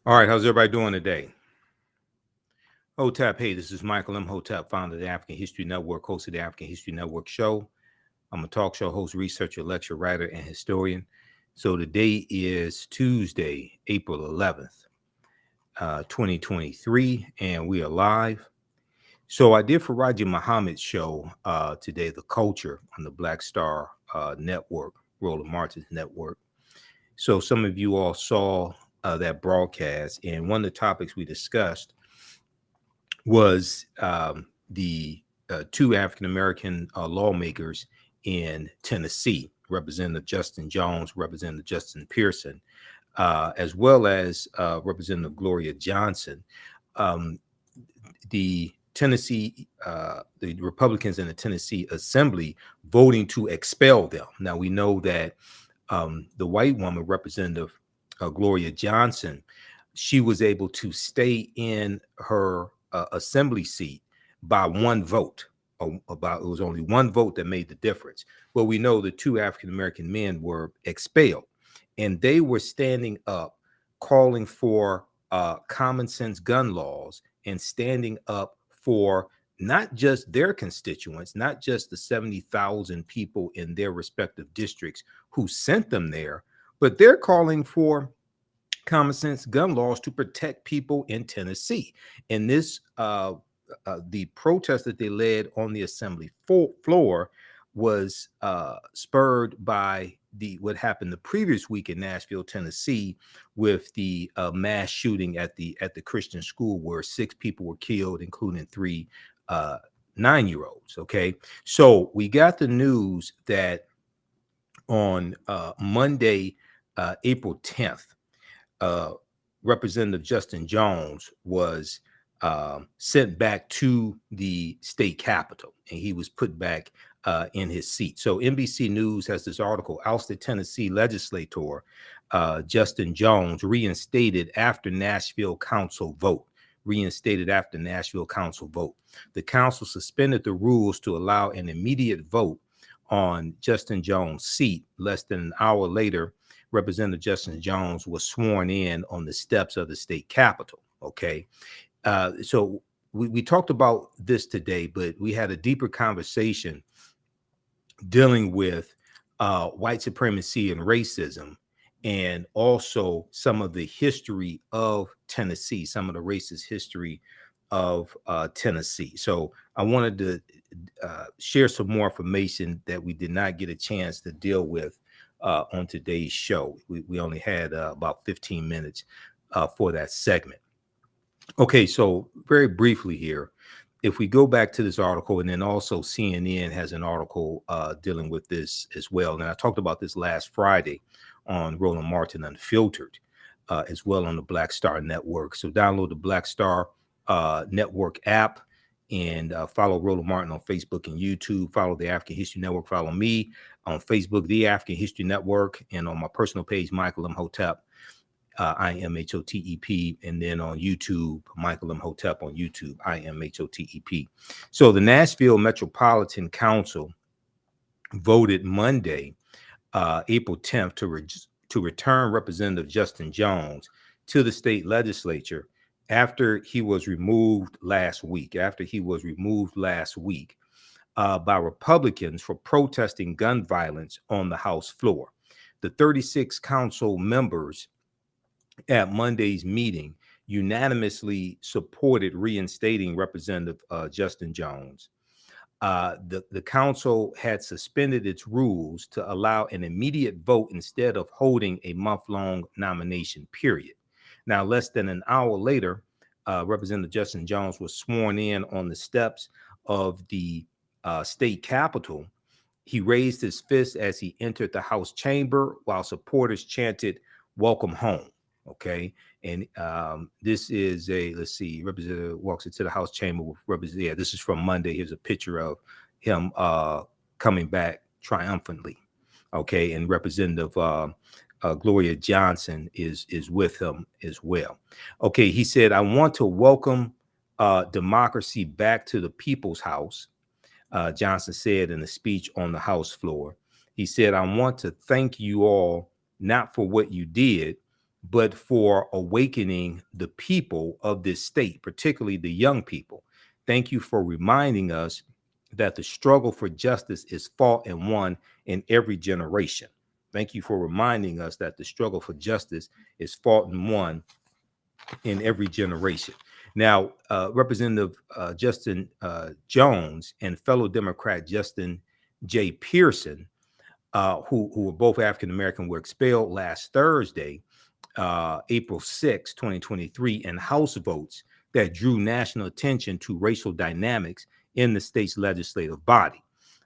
All right, how's everybody doing today? Hotep, hey, this is Michael Imhotep, founder of the African History Network, host of the African History Network show. I'm a talk show host, researcher, lecturer, writer, and historian. So today is Tuesday, April 11th, 2023, and we are live. So I did Faraji Muhammad's show today, The Culture, on the Black Star Network, Roland Martin's network. So some of you all saw that broadcast, and one of the topics we discussed was the two African-American lawmakers in Tennessee, Representative Justin Jones, Representative Justin Pearson, as well as Representative Gloria Johnson. The Republicans in the Tennessee Assembly voting to expel them. Now, we know that the white woman, Representative Gloria Johnson, she was able to stay in her assembly seat by one vote. It was only one vote that made the difference. Well, we know the two African-American men were expelled, and they were standing up calling for common sense gun laws and standing up for not just their constituents, not just the 70,000 people in their respective districts who sent them there, but they're calling for common sense gun laws to protect people in Tennessee. And this, the protest that they led on the assembly floor was spurred by what happened the previous week in Nashville, Tennessee, with the mass shooting at the Christian school where 6 people were killed, including 3 9-year-olds. Okay, so we got the news that on Monday, April 10th, Representative Justin Jones was sent back to the state capitol, and he was put back in his seat. So NBC News has this article: ousted Tennessee legislator Justin Jones reinstated after Nashville council vote. Reinstated after Nashville council vote. The council suspended the rules to allow an immediate vote on Justin Jones' seat. Less than an hour later, Representative Justin Jones was sworn in on the steps of the state capitol. Okay. So we talked about this today, but we had a deeper conversation dealing with white supremacy and racism, and also some of the history of Tennessee, some of the racist history of Tennessee. So I wanted to share some more information that we did not get a chance to deal with on today's show. We only had about 15 minutes for that segment. Okay, so very briefly here, if we go back to this article, and then also CNN has an article dealing with this as well. And I talked about this last Friday on Roland Martin Unfiltered, as well on the Black Star Network. So download the Black Star Network app and follow Roland Martin on Facebook and YouTube. Follow the African History Network. Follow me on Facebook, The African History Network, and on my personal page, Michael Imhotep. IMHOTEP, and then on YouTube, Michael Imhotep on YouTube, IMHOTEP. So the Nashville Metropolitan Council voted Monday, April 10th, to return Representative Justin Jones to the state legislature after he was removed last week. By Republicans for protesting gun violence on the House floor. The 36 council members at Monday's meeting unanimously supported reinstating Representative Justin Jones. The council had suspended its rules to allow an immediate vote instead of holding a month-long nomination period. Now, less than an hour later, Representative Justin Jones was sworn in on the steps of the state capitol. He raised his fist as he entered the House chamber while supporters chanted, "Welcome home." Okay, and this is let's see, Representative walks into the House chamber with Representative. Yeah, this is from Monday. Here's a picture of him coming back triumphantly. Okay, and Representative Gloria Johnson is with him as well. Okay, he said, "I want to welcome democracy back to the People's House," Johnson said in a speech on the House floor. He said, "I want to thank you all, not for what you did, but for awakening the people of this state, particularly the young people. Thank you for reminding us that the struggle for justice is fought and won in every generation. Thank you for reminding us that the struggle for justice is fought and won in every generation. Now, Representative Justin Jones and fellow Democrat Justin J. Pearson, who were both African American, were expelled last Thursday, April 6, 2023, in House votes that drew national attention to racial dynamics in the state's legislative body.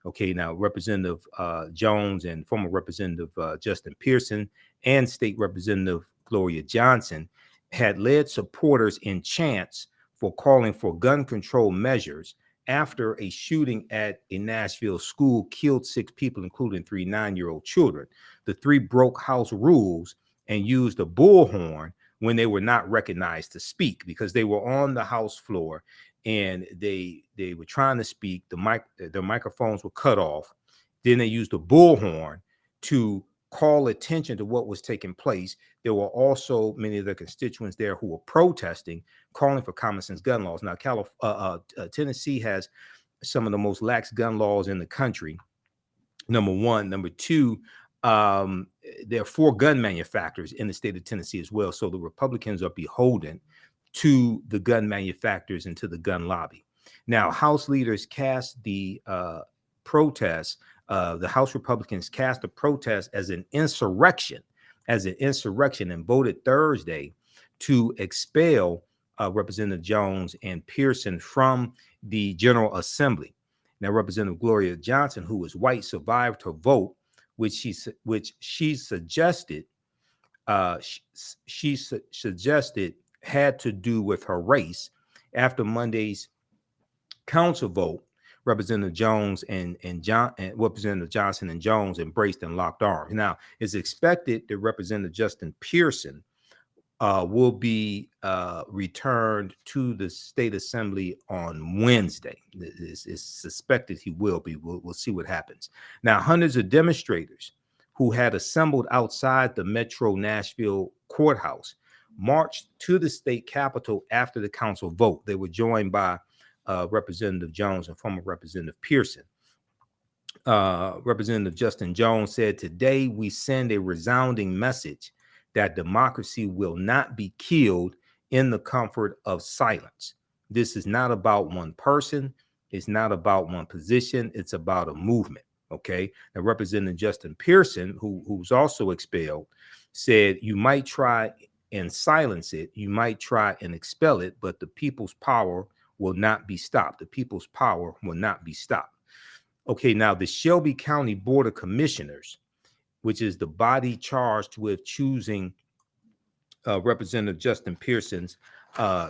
Okay, now Representative Jones and former Representative Justin Pearson and State Representative Gloria Johnson had led supporters in chants for calling for gun control measures after a shooting at a Nashville school killed 6 people, including 3 9-year-old children. The 3 broke House rules and used a bullhorn when they were not recognized to speak, because they were on the House floor and they were trying to speak. The microphones were cut off. Then they used a bullhorn to call attention to what was taking place. There were also many of the constituents there who were protesting, calling for common sense gun laws. Now, Tennessee has some of the most lax gun laws in the country, number one. Number two, there are 4 gun manufacturers in the state of Tennessee as well. So the Republicans are beholden to the gun manufacturers and to the gun lobby. Now, House leaders cast the protest. The House Republicans cast the protest as an insurrection, and voted Thursday to expel Representative Jones and Pearson from the General Assembly. Now, Representative Gloria Johnson, who was white, survived her vote, which she suggested had to do with her race. After Monday's council vote, Representative Jones and Representative Johnson and Jones embraced and locked arms. Now, it's expected that Representative Justin Pearson will be returned to the state assembly on Wednesday. It's suspected he will be. We'll see what happens. Now, hundreds of demonstrators who had assembled outside the Metro Nashville courthouse marched to the state capitol after the council vote. They were joined by Representative Jones and former Representative Pearson. Representative Justin Jones said, "Today we send a resounding message that democracy will not be killed in the comfort of silence. This is not about one person. It's not about one position. It's about a movement." Okay. Now, Representative Justin Pearson, who's also expelled, said, "You might try and silence it. You might try and expel it, but the people's power will not be stopped. The people's power will not be stopped." Okay. Now, the Shelby County Board of Commissioners, which is the body charged with choosing Representative Justin Pearson's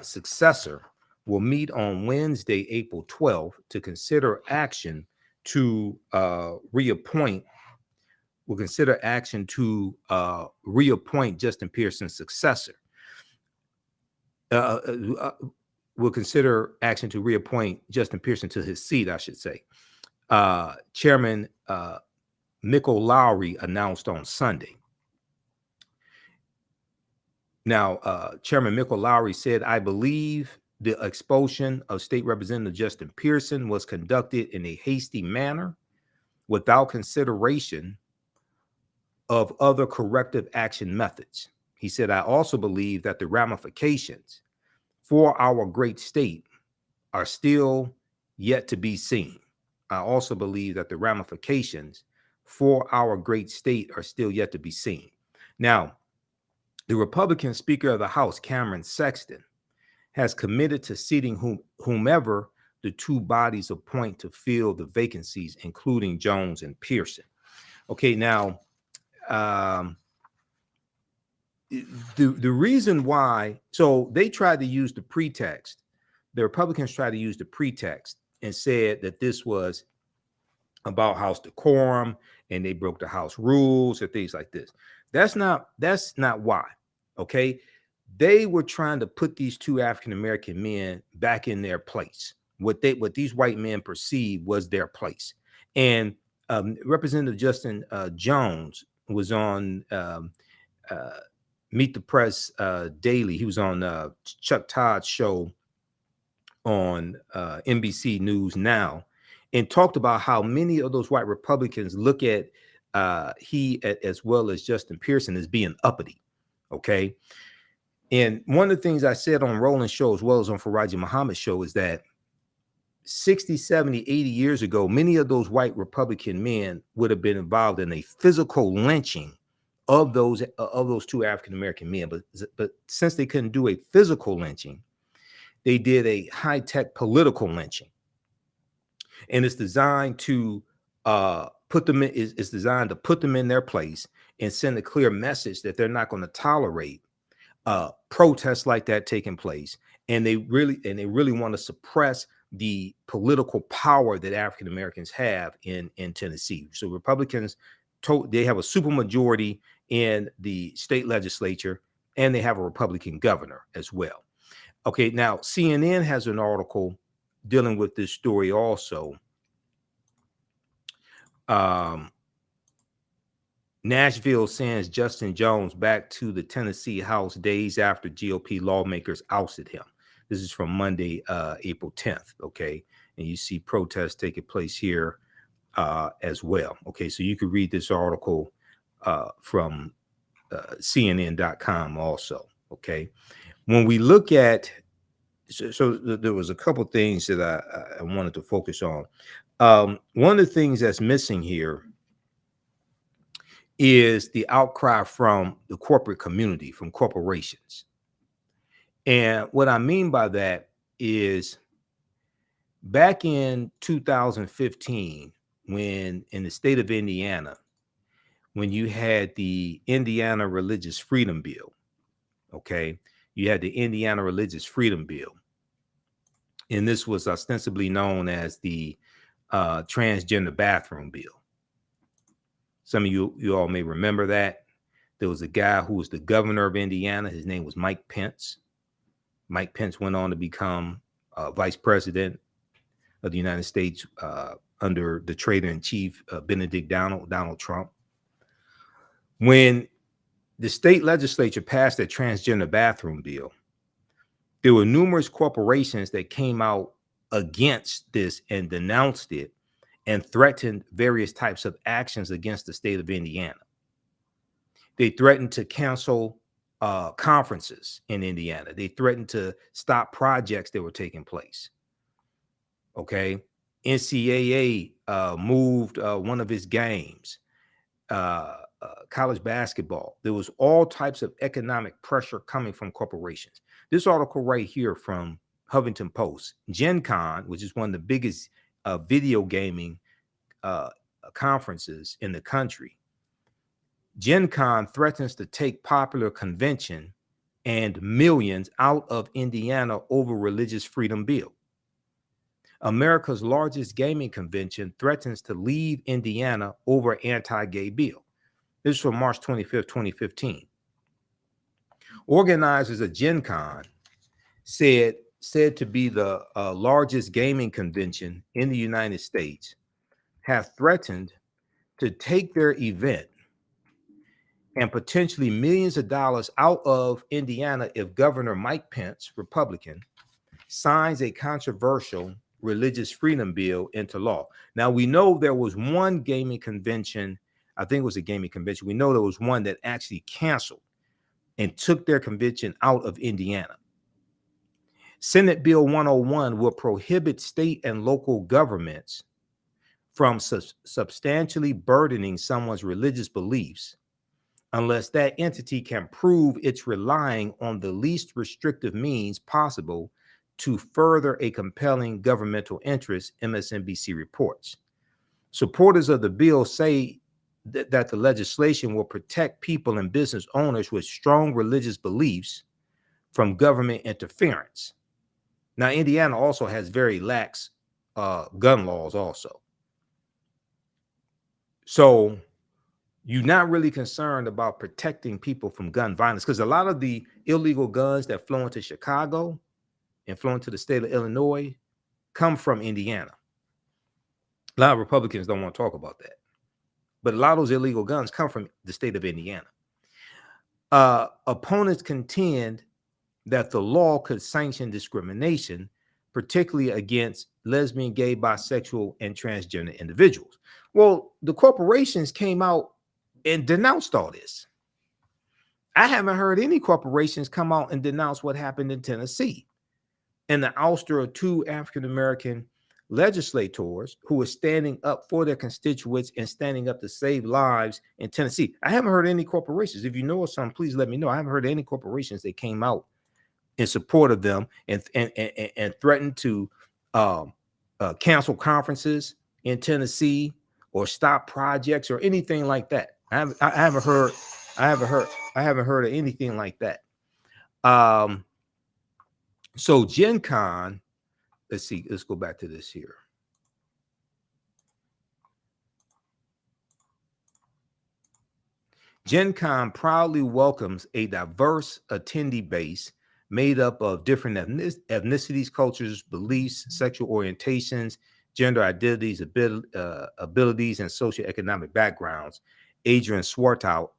successor, will meet on Wednesday, April 12th, to consider action to reappoint. Will consider action to reappoint Justin Pearson's successor. Will consider action to reappoint Justin Pearson to his seat, I should say. Chairman Michael Lowry announced on Sunday. Now, Chairman Michael Lowry said, "I believe the expulsion of State Representative Justin Pearson was conducted in a hasty manner without consideration of other corrective action methods." He said, "I also believe that the ramifications for our great state are still yet to be seen. I also believe that the ramifications for our great state are still yet to be seen." Now, the Republican Speaker of the House, Cameron Sexton, has committed to seating whomever the 2 bodies appoint to fill the vacancies, including Jones and Pearson. Okay, now, the reason why, so they tried to use the pretext, the Republicans tried to use the pretext and said that this was about House decorum and they broke the House rules and things like this. That's not why. Okay, they were trying to put these 2 African-American men back in their place. What these white men perceived was their place. And Representative Justin Jones was on Meet the Press Daily. He was on Chuck Todd's show on NBC News Now, and talked about how many of those white Republicans look at as well as Justin Pearson as being uppity. Okay. And one of the things I said on Roland's show, as well as on Faraji Muhammad's show, is that 60, 70, 80 years ago, many of those white Republican men would have been involved in a physical lynching of those two African-American men. But since they couldn't do a physical lynching, they did a high-tech political lynching. And it's designed to put them in their place and send a clear message that they're not going to tolerate protests like that taking place. And they really want to suppress the political power that African Americans have in Tennessee. So Republicans, they have a supermajority in the state legislature, and they have a Republican governor as well. Okay, now CNN has an article dealing with this story also. Nashville sends Justin Jones back to the Tennessee House days after GOP lawmakers ousted him. This is from Monday, April 10th. Okay, and you see protests taking place here as well. Okay, so you can read this article from CNN.com also. Okay, when we look at, so there was a couple things that I wanted to focus on. One of the things that's missing here is the outcry from the corporate community, from corporations. And what I mean by that is, back in 2015, when in the state of Indiana, when you had the Indiana Religious Freedom Bill, okay, you had the Indiana Religious Freedom Bill, and this was ostensibly known as the transgender bathroom bill. Some of you all may remember that. There was a guy who was the governor of Indiana. His name was Mike Pence. Mike Pence went on to become vice president of the United States under the traitor-in-chief, Benedict Donald Trump. When the state legislature passed that transgender bathroom bill, there were numerous corporations that came out against this and denounced it and threatened various types of actions against the state of Indiana. They threatened to cancel conferences in Indiana. They threatened to stop projects that were taking place. Okay. NCAA moved one of its games, college basketball. There was all types of economic pressure coming from corporations. This article right here from Huffington Post, Gen Con, which is one of the biggest video gaming conferences in the country. Gen Con threatens to take popular convention and millions out of Indiana over religious freedom bill. America's largest gaming convention threatens to leave Indiana over anti-gay bill. This is from March 25th, 2015. Organizers of Gen Con said to be the largest gaming convention in the United States have threatened to take their event and potentially millions of dollars out of Indiana if Governor Mike Pence, Republican, signs a controversial religious freedom bill into law. Now, we know there was one gaming convention, I think it was a gaming convention. We know there was one that actually canceled and took their convention out of Indiana. Senate Bill 101 will prohibit state and local governments from substantially burdening someone's religious beliefs unless that entity can prove it's relying on the least restrictive means possible to further a compelling governmental interest, MSNBC reports. Supporters of the bill say that the legislation will protect people and business owners with strong religious beliefs from government interference. Now, Indiana also has very lax gun laws also. So you're not really concerned about protecting people from gun violence, because a lot of the illegal guns that flow into Chicago and flow into the state of Illinois come from Indiana. A lot of Republicans don't want to talk about that, but a lot of those illegal guns come from the state of Indiana. Opponents contend that the law could sanction discrimination, particularly against lesbian, gay, bisexual, and transgender individuals. Well, the corporations came out and denounced all this. I haven't heard any corporations come out and denounce what happened in Tennessee and the ouster of two African-American legislators who were standing up for their constituents and standing up to save lives in Tennessee. I haven't heard any corporations. If you know of some, please let me know. I haven't heard any corporations that came out in support of them and threatened to cancel conferences in Tennessee or stop projects or anything like that. I haven't heard of anything like that. So Gen Con, let's see, let's go back to this here. Gen Con proudly welcomes a diverse attendee base made up of different ethnicities, cultures, beliefs, sexual orientations, gender identities, abilities, and socioeconomic backgrounds. Adrian Swartout,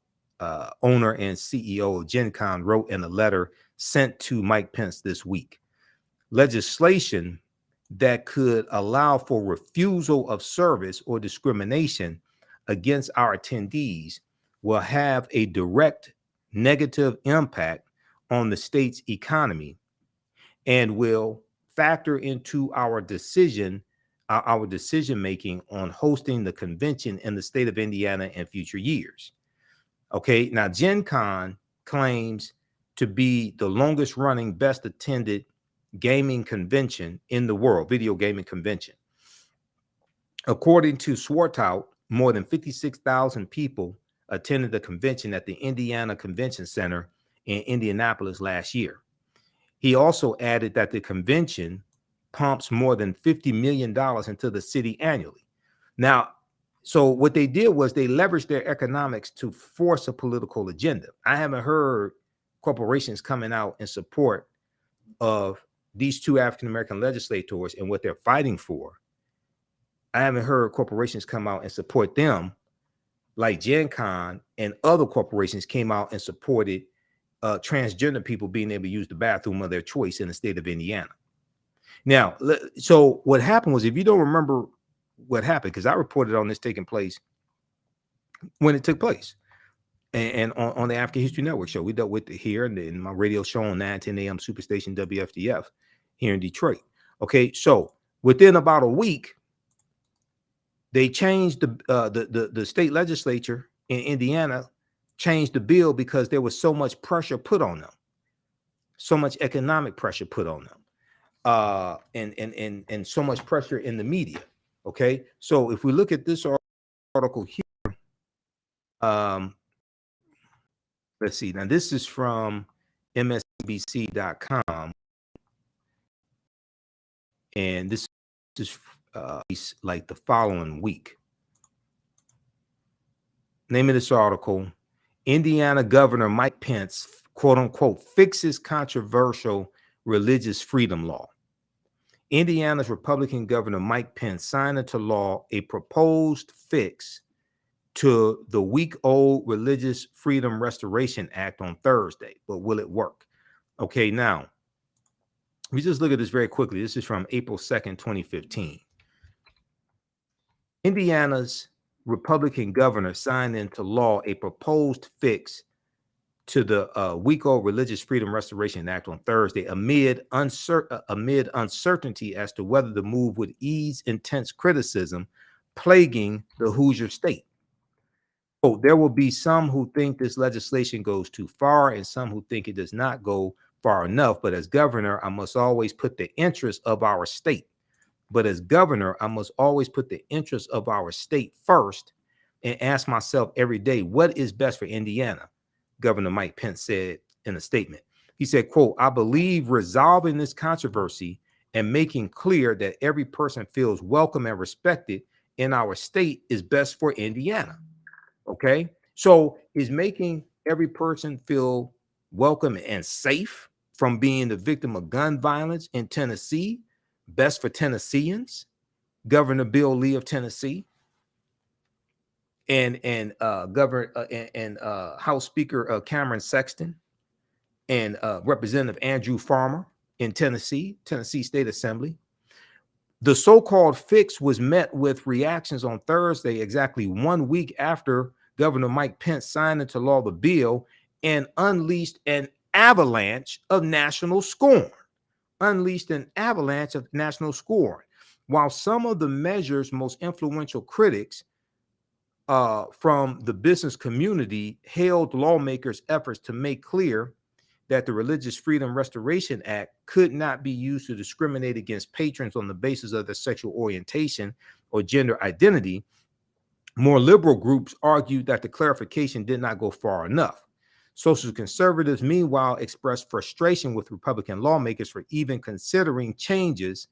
owner and CEO of Gen Con, wrote in a letter sent to Mike Pence this week. Legislation that could allow for refusal of service or discrimination against our attendees will have a direct negative impact on the state's economy and will factor into our decision making on hosting the convention in the state of Indiana in future years. Okay, now Gen Con claims to be the longest running, best attended gaming convention in the world, video gaming convention. According to Swartout, more than 56,000 people attended the convention at the Indiana Convention Center in Indianapolis last year. He also added that the convention pumps more than $50 million into the city annually. Now, so what they did was they leveraged their economics to force a political agenda. I haven't heard corporations coming out in support of these two African-American legislators and what they're fighting for. I haven't heard corporations come out and support them like Gen Con and other corporations came out and supported transgender people being able to use the bathroom of their choice in the state of Indiana. Now, so what happened was, if you don't remember what happened, because I reported on this taking place when it took place. And on the African History Network show, we dealt with it here in my radio show on 910 a.m. Superstation WFDF here in Detroit. Okay, so within about a week, they changed the state legislature in Indiana, changed the bill because there was so much pressure put on them, so much economic pressure put on them, and so much pressure in the media. Okay, so if we look at this article here, let's see. Now this is from MSNBC.com, and this is like the following week. Name of this article: Indiana Governor Mike Pence, quote unquote, fixes controversial religious freedom law. Indiana's Republican Governor Mike Pence signed into law a proposed fix to the week-old Religious Freedom Restoration Act on Thursday, but will it work? Okay, now we just look at this very quickly. This is from April 2nd, 2015. Indiana's Republican governor signed into law a proposed fix to the week-old Religious Freedom Restoration Act on Thursday amid uncertainty as to whether the move would ease intense criticism plaguing the Hoosier state. So there will be some who think this legislation goes too far and some who think it does not go far enough. But as governor, I must always put the interest of our state. But as governor, I must always put the interest of our state first and ask myself every day, what is best for Indiana? Governor Mike Pence said in a statement. He said, quote, I believe resolving this controversy and making clear that every person feels welcome and respected in our state is best for Indiana. Okay, so is making every person feel welcome and safe from being the victim of gun violence in Tennessee best for Tennesseans? Governor Bill Lee of Tennessee. and House Speaker Cameron Sexton and Representative Andrew Farmer in Tennessee State Assembly. The so-called fix was met with reactions on Thursday, exactly 1 week after Governor Mike Pence signed into law the bill and unleashed an avalanche of national scorn. While some of the measure's most influential critics from the business community hailed lawmakers' efforts to make clear that the Religious Freedom Restoration Act could not be used to discriminate against patrons on the basis of their sexual orientation or gender identity, more liberal groups argued that the clarification did not go far enough. Social conservatives, meanwhile, expressed frustration with Republican lawmakers for even considering changes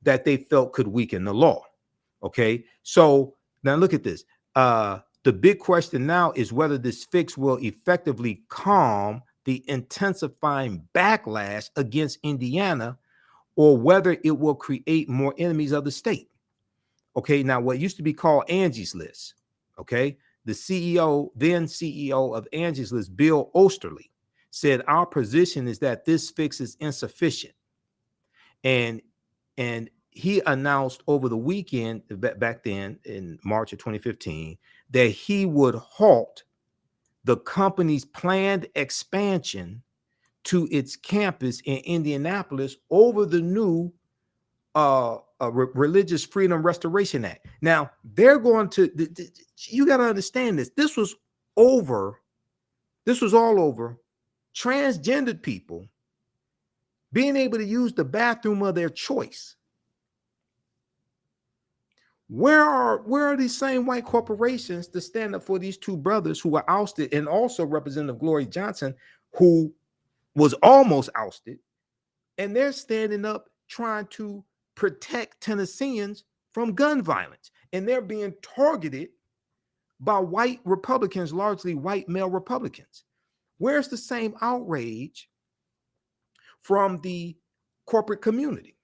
that they felt could weaken the law. Okay, so now look at this. The big question now is whether this fix will effectively calm the intensifying backlash against Indiana, or whether it will create more enemies of the state. Okay, now what used to be called Angie's List, okay, the then CEO of Angie's List, Bill Osterly, said our position is that this fix is insufficient. And he announced over the weekend, back then in March of 2015, that he would halt the company's planned expansion to its campus in Indianapolis over the new Religious Freedom Restoration Act. Now, they're going to, you got to understand this. This was all over transgendered people being able to use the bathroom of their choice. Where are these same white corporations to stand up for these two brothers who were ousted, and also Representative Gloria Johnson, who was almost ousted, and they're standing up trying to protect Tennesseans from gun violence, and they're being targeted by white Republicans, largely white male Republicans. Where's the same outrage from the corporate community?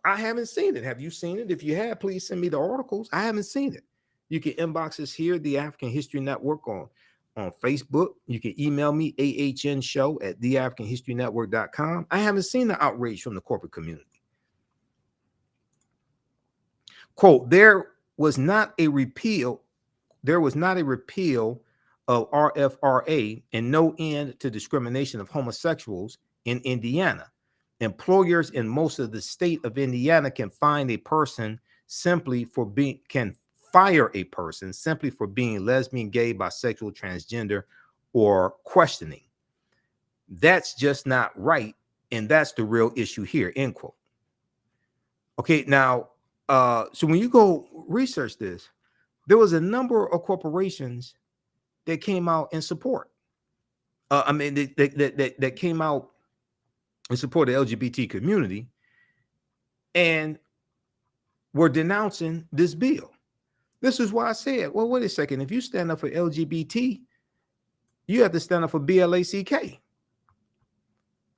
I haven't seen it. Have you seen it? If you have, please send me the articles. I haven't seen it. You can inbox us here, the African History Network, on Facebook. You can email me, AHNshow@theAfricanHistoryNetwork.com. I haven't seen the outrage from the corporate community. Quote, there was not a repeal of RFRA and no end to discrimination of homosexuals in Indiana. Employers in most of the state of Indiana can fire a person simply for being lesbian, gay, bisexual, transgender, or questioning. That's just not right, and that's the real issue here, end quote. Okay, now, so when you go research this, there was a number of corporations that came out in support. That came out in support of the LGBT community and were denouncing this bill. This is why I said, well, wait a second. If you stand up for LGBT, you have to stand up for BLACK.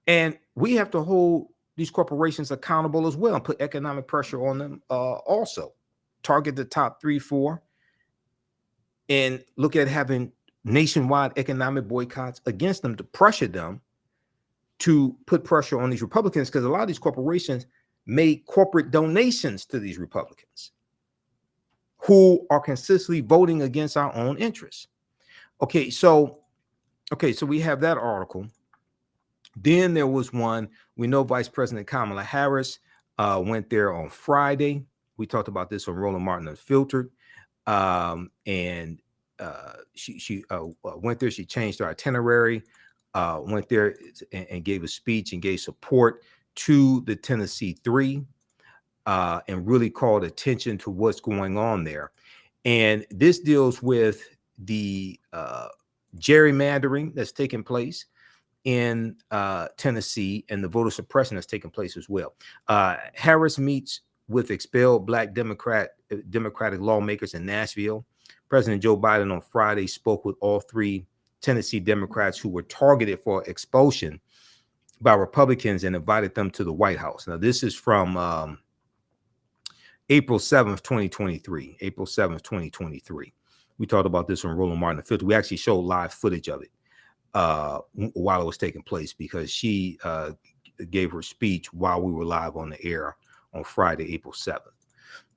And we have to hold these corporations accountable as well and put economic pressure on them also. Target the top 3, 4, and look at having nationwide economic boycotts against them to pressure them to put pressure on these Republicans, because a lot of these corporations made corporate donations to these Republicans who are consistently voting against our own interests. Okay, so we have that article. Then there was one, we know Vice President Kamala Harris went there on Friday. We talked about this on Roland Martin Unfiltered. And she went there, she changed her itinerary, went there and gave a speech and gave support to the Tennessee 3, and really called attention to what's going on there. And this deals with the gerrymandering that's taking place in Tennessee and the voter suppression that's taking place as well. Harris meets with expelled Black Democratic lawmakers in Nashville. President Joe Biden on Friday spoke with all 3 Tennessee Democrats who were targeted for expulsion by Republicans and invited them to the White House. Now, this is from April 7th, 2023. We talked about this on Roland Martin the 5th. We actually showed live footage of it while it was taking place, because she gave her speech while we were live on the air on Friday, April 7th.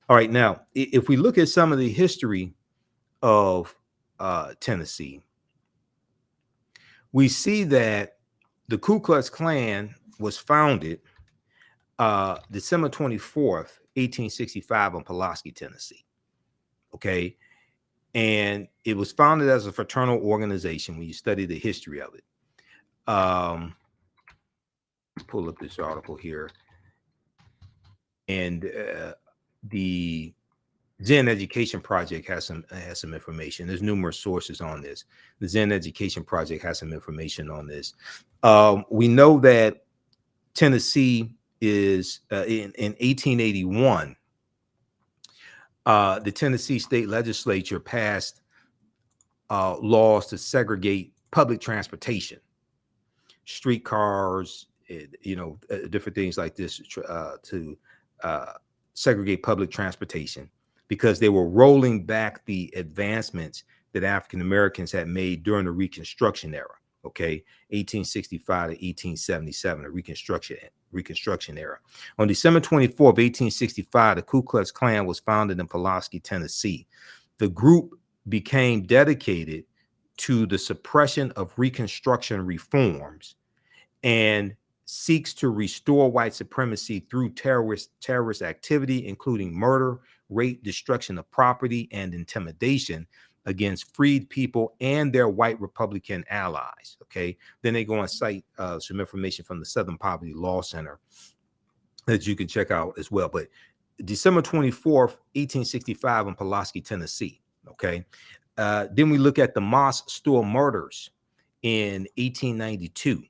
All right, now, if we look at some of the history of Tennessee, we see that the Ku Klux Klan was founded December 24th, 1865 in Pulaski, Tennessee. Okay. And it was founded as a fraternal organization when you study the history of it. Pull up this article here. And the Zen Education Project has some information. There's numerous sources on this. The Zen Education Project has some information on this. We know that Tennessee is in 1881. The Tennessee state legislature passed laws to segregate public transportation, streetcars, different things like this, to segregate public transportation, because they were rolling back the advancements that African Americans had made during the Reconstruction era. Okay, 1865 to 1877, the Reconstruction era. On December 24th, 1865, the Ku Klux Klan was founded in Pulaski, Tennessee. The group became dedicated to the suppression of Reconstruction reforms and seeks to restore white supremacy through terrorist activity, including murder, rape, destruction of property, and intimidation against freed people and their white Republican allies. Okay, then they go and cite some information from the Southern Poverty Law Center that you can check out as well. But December 24th, 1865 in Pulaski, Tennessee. Okay, then we look at the Moss Store murders in 1892.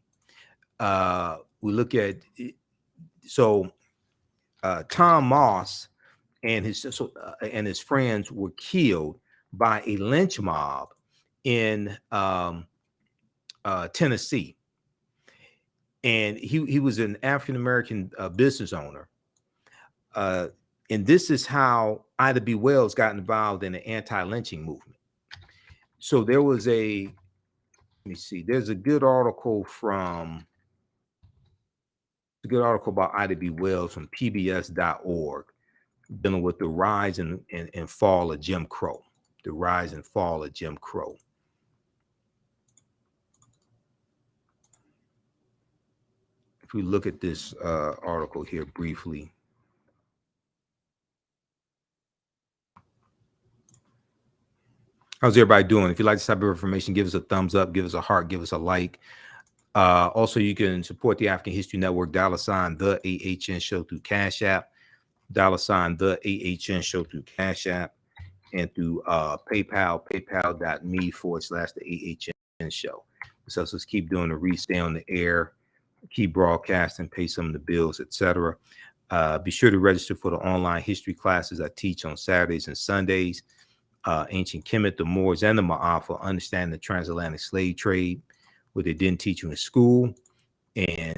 We look at, Tom Moss and his friends were killed by a lynch mob in Tennessee, and he was an African American business owner, and this is how Ida B. Wells got involved in the anti-lynching movement. So there was there's a good article about Ida B. Wells from PBS.org, dealing with the rise and fall of Jim Crow. The rise and fall of Jim Crow. If we look at this article here briefly. How's everybody doing? If you like this type of information, give us a thumbs up, give us a heart, give us a like. Also, you can support the African History Network, $ the AHN Show through Cash App, $ the AHN Show through Cash App, and through PayPal, paypal.me/the AHN Show. So let's keep doing the read, stay on the air, keep broadcasting, pay some of the bills, etc. Be sure to register for the online history classes I teach on Saturdays and Sundays. Ancient Kemet, the Moors, and the Ma'afa, understand the transatlantic slave trade, what they didn't teach you in school. And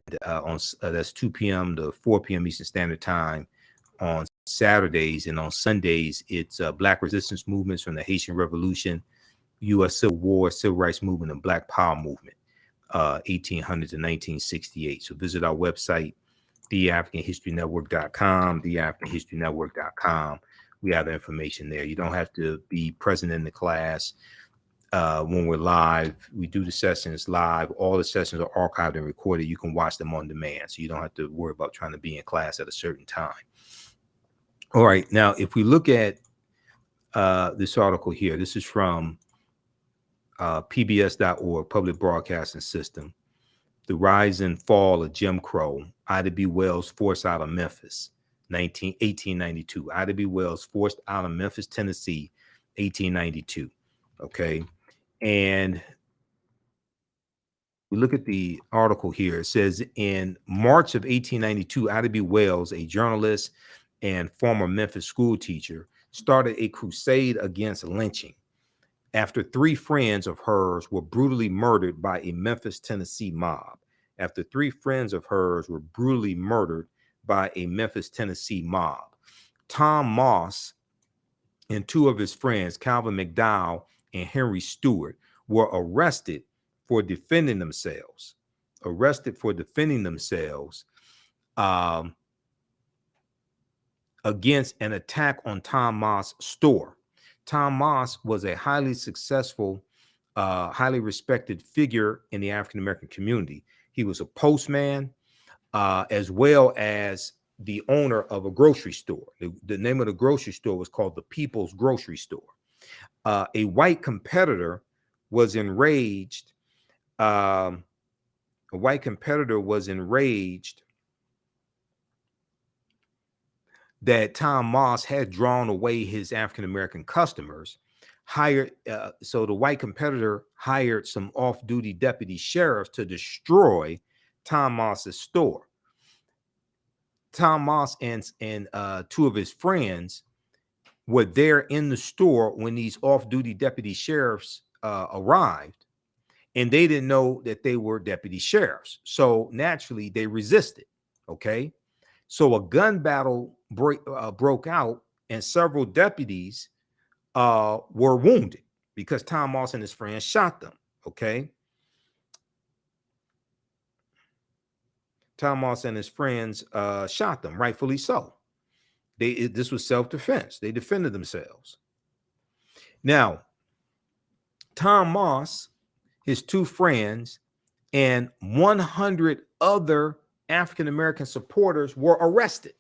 that's 2 p.m. to 4 p.m. Eastern Standard Time on Saturdays. And on Sundays, it's Black resistance movements from the Haitian Revolution, U.S. Civil War, Civil Rights Movement, and Black Power Movement, 1800 to 1968. So visit our website, TheAfricanHistoryNetwork.com, TheAfricanHistoryNetwork.com. We have the information there. You don't have to be present in the class when we're live. We do the sessions live. All the sessions are archived and recorded. You can watch them on demand, so you don't have to worry about trying to be in class at a certain time. All right, now if we look at this article here, this is from PBS.org, Public Broadcasting System. The rise and fall of Jim Crow, Ida B. Wells forced out of Memphis, 1892. Ida B. Wells forced out of Memphis, Tennessee, 1892. Okay. And we look at the article here. It says in March of 1892, Ida B. Wells, a journalist and former Memphis school teacher, started a crusade against lynching after 3 friends of hers were brutally murdered by a Memphis, Tennessee mob. After 3 friends of hers were brutally murdered by a Memphis, Tennessee mob. Tom Moss and two of his friends, Calvin McDowell and Henry Stewart, were arrested for defending themselves. Um, against an attack on Tom Moss' store. Tom Moss was a highly successful, highly respected figure in the African American community. He was a postman, as well as the owner of a grocery store. The name of the grocery store was called the People's Grocery Store. A white competitor was enraged. A white competitor was enraged that Tom Moss had drawn away his African-American customers, so the white competitor hired some off-duty deputy sheriffs to destroy Tom Moss's store. Tom Moss and two of his friends were there in the store when these off-duty deputy sheriffs arrived, and they didn't know that they were deputy sheriffs. So naturally, they resisted. Okay. So a gun battle broke out, and several deputies were wounded because Tom Moss and his friends shot them. Okay. Tom Moss and his friends shot them, rightfully so. This was self-defense. They defended themselves. Now, Tom Moss, his two friends, and 100 other African-American supporters were arrested.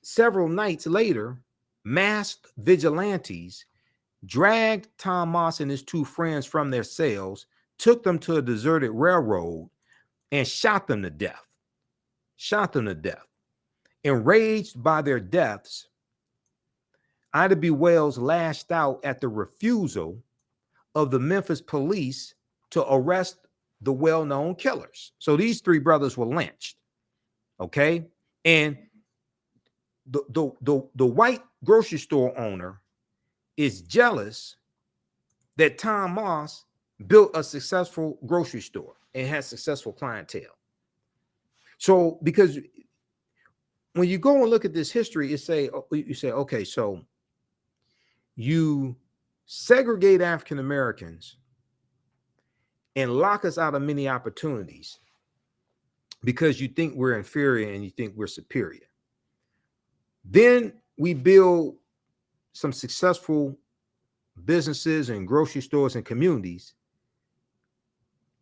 Several nights later, masked vigilantes dragged Tom Moss and his two friends from their cells, took them to a deserted railroad, and shot them to death. Enraged by their deaths, Ida B. Wells lashed out at the refusal of the Memphis police to arrest the well-known killers. So these three brothers were lynched. Okay. And the white grocery store owner is jealous that Tom Moss built a successful grocery store and has successful clientele. So because when you go and look at this history, you say, okay, so you segregate African Americans and lock us out of many opportunities because you think we're inferior and you think we're superior. Then we build some successful businesses and grocery stores and communities.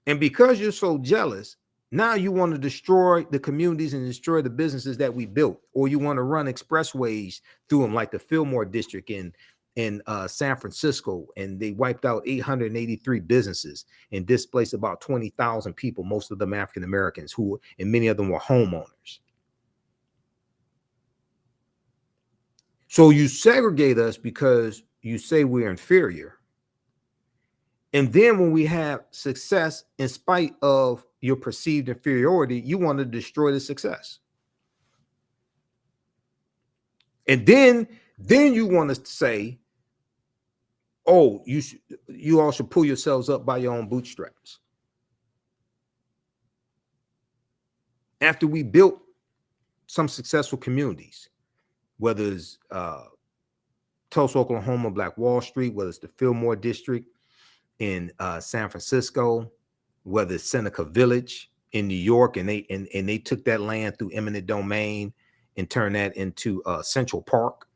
And because you're so jealous, now you want to destroy the communities and destroy the businesses that we built, or you want to run expressways through them, like the Fillmore district in San Francisco, and they wiped out 883 businesses and displaced about 20,000 people, most of them African Americans, and many of them were homeowners. So you segregate us because you say we're inferior. And then when we have success, in spite of your perceived inferiority, you want to destroy the success. And then you want to say, oh, you all should pull yourselves up by your own bootstraps. After we built some successful communities, whether it's Tulsa, Oklahoma, Black Wall Street, whether it's the Fillmore district in San Francisco, whether it's Seneca Village in New York, and they took that land through eminent domain and turned that into Central Park.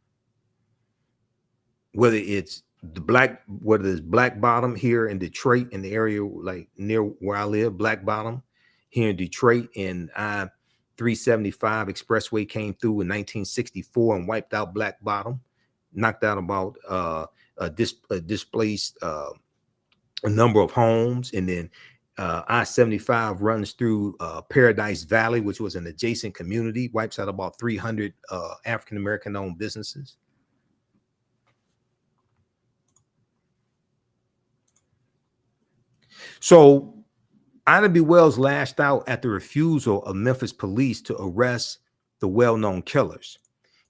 Whether it's Black Bottom here in Detroit, in the area like near where I live, Black Bottom here in Detroit, and I-375 expressway came through in 1964 and wiped out Black Bottom, knocked out about displaced a number of homes. And then I-75 runs through Paradise Valley, which was an adjacent community, wipes out about 300 African-American owned businesses. So Ida B. Wells lashed out at the refusal of Memphis police to arrest the well-known killers.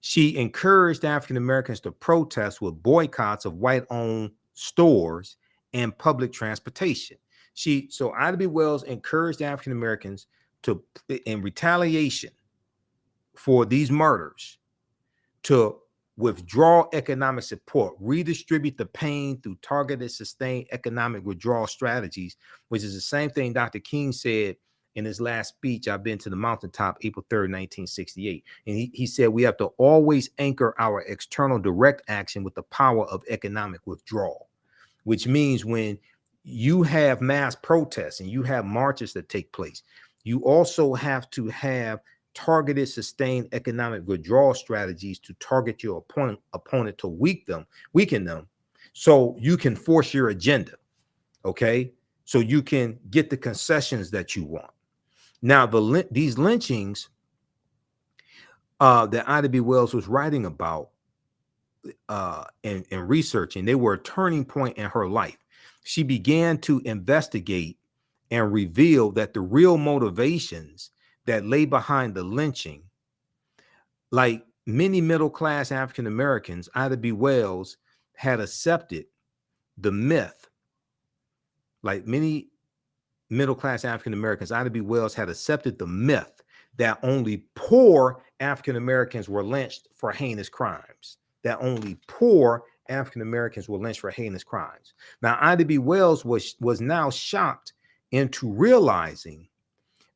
She encouraged African Americans to protest with boycotts of white-owned stores and public transportation. So Ida B. Wells encouraged African Americans to, in retaliation for these murders, to withdraw economic support, redistribute the pain through targeted, sustained economic withdrawal strategies, which is the same thing Dr. King said in his last speech, I've been to the mountaintop, April 3rd, 1968. And he said we have to always anchor our external direct action with the power of economic withdrawal, which means when you have mass protests and you have marches that take place, you also have to have targeted, sustained economic withdrawal strategies to target your opponent to weaken them, so you can force your agenda, okay? So you can get the concessions that you want. Now, these lynchings that Ida B. Wells was writing about and researching, they were a turning point in her life. She began to investigate and reveal that the real motivations that lay behind the lynching, like many middle-class African Americans, Ida B. Wells had accepted the myth, like many middle-class African Americans, Ida B. Wells had accepted the myth that only poor African Americans were lynched for heinous crimes, that only poor African Americans were lynched for heinous crimes. Now, Ida B. Wells was now shocked into realizing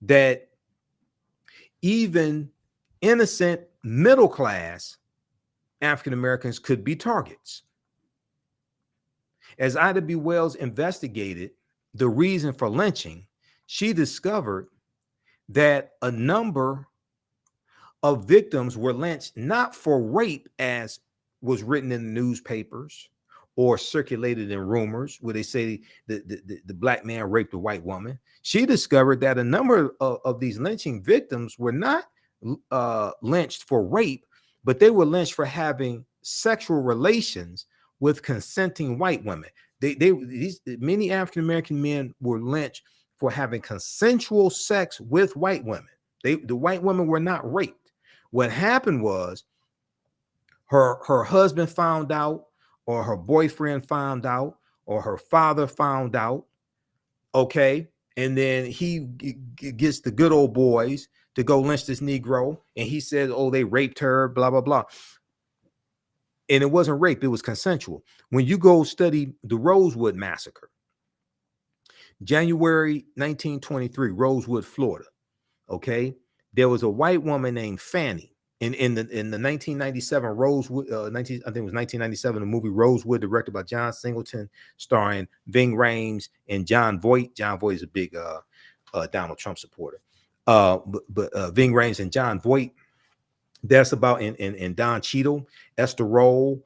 that even innocent middle-class African Americans could be targets. As Ida B. Wells investigated the reason for lynching, she discovered that a number of victims were lynched not for rape, as was written in the newspapers or circulated in rumors where they say the black man raped a white woman. She discovered that a number of these lynching victims were not lynched for rape, but they were lynched for having sexual relations with consenting white women. Many African American men were lynched for having consensual sex with white women. The white women were not raped. What happened was her husband found out, or her boyfriend found out, or her father found out, okay? And then he gets the good old boys to go lynch this Negro, and he says, oh, they raped her, blah, blah, blah. And it wasn't rape, it was consensual. When you go study the Rosewood Massacre, January 1923, Rosewood, Florida, okay? There was a white woman named Fanny. In the 1997 Rosewood, I think it was 1997, the movie Rosewood, directed by John Singleton, starring Ving Rhames and John Voight. John Voight is a big Donald Trump supporter. But Ving Rhames and John Voight, that's about, and Don Cheadle, Esther Rolle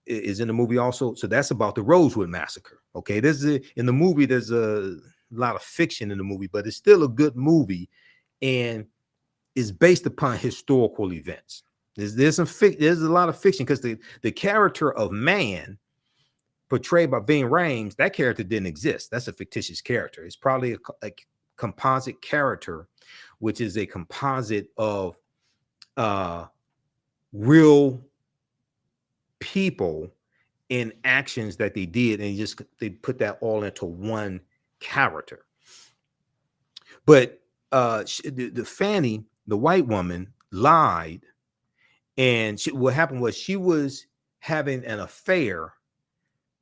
is in the movie also. So that's about the Rosewood Massacre. Okay, in the movie, there's a lot of fiction in the movie, but it's still a good movie, and is based upon historical events. There's a lot of fiction, because the character of man portrayed by Ving Rhames, that character didn't exist. That's a fictitious character. It's probably a composite character, which is a composite of real people in actions that they did, and they put that all into one character. But the Fanny, the white woman, lied, and what happened was she was having an affair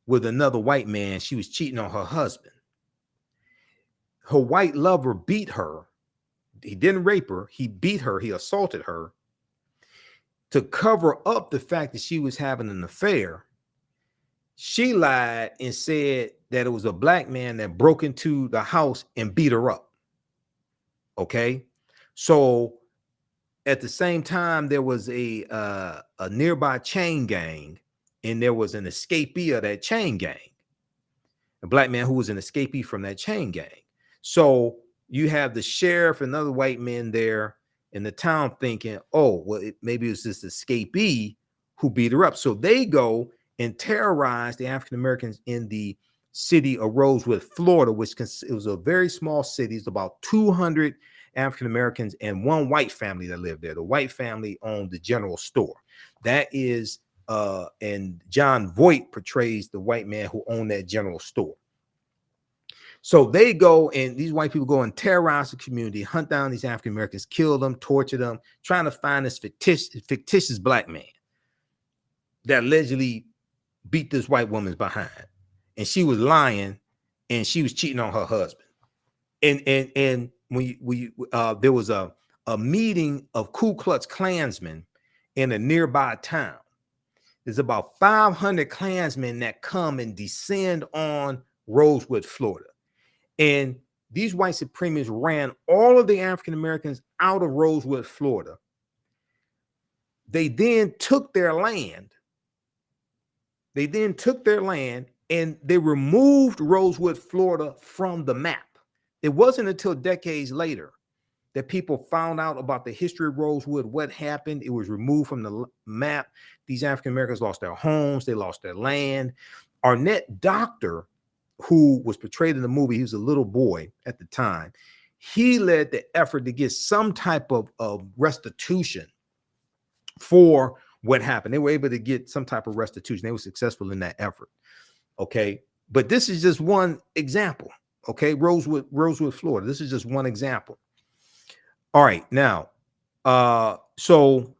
with another white man. She was cheating on her husband. Her white lover beat her. He didn't rape her. He beat her. He assaulted her. To cover up the fact that she was having an affair, she lied and said that it was a black man that broke into the house and beat her up. Okay, so at the same time, there was a nearby chain gang, and there was an escapee of that chain gang, a black man who was an escapee from that chain gang. So you have the sheriff and other white men there in the town thinking, oh, well, maybe it was this escapee who beat her up. So they go and terrorize the African Americans in the city of Rosewood, Florida, which it was a very small city. It's about 200 African Americans and one white family that lived there. The white family owned the general store. That is, and John Voight portrays the white man who owned that general store. So they go, and these white people go and terrorize the community, hunt down these African Americans, kill them, torture them, trying to find this fictitious black man. that allegedly beat this white woman's behind, and she was lying, and she was cheating on her husband. And we there was a meeting of Ku Klux Klansmen in a nearby town. There's about 500 Klansmen that come and descend on Rosewood, Florida. And these white supremacists ran all of the African Americans out of Rosewood, Florida. They then took their land. And they removed Rosewood, Florida from the map. It wasn't until decades later that people found out about the history of Rosewood, what happened. It was removed from the map. These African Americans lost their homes, they lost their land. Arnett Doctor, who was portrayed in the movie, he was a little boy at the time. He led the effort to get some type of restitution for what happened. They were able to get some type of restitution. They were successful in that effort. Okay. But this is just one example. Okay. Rosewood, Florida. This is just one example. All right. Now, so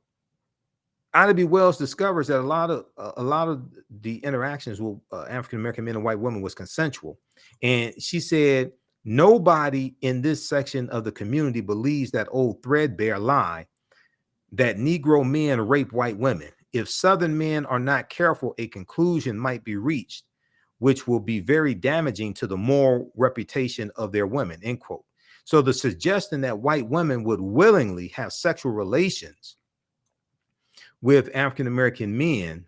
Ida B. Wells discovers that a lot of the interactions with African-American men and white women was consensual. And she said, nobody in this section of the community believes that old threadbare lie that Negro men rape white women. If Southern men are not careful, a conclusion might be reached, which will be very damaging to the moral reputation of their women, end quote. So the suggestion that white women would willingly have sexual relations with African-American men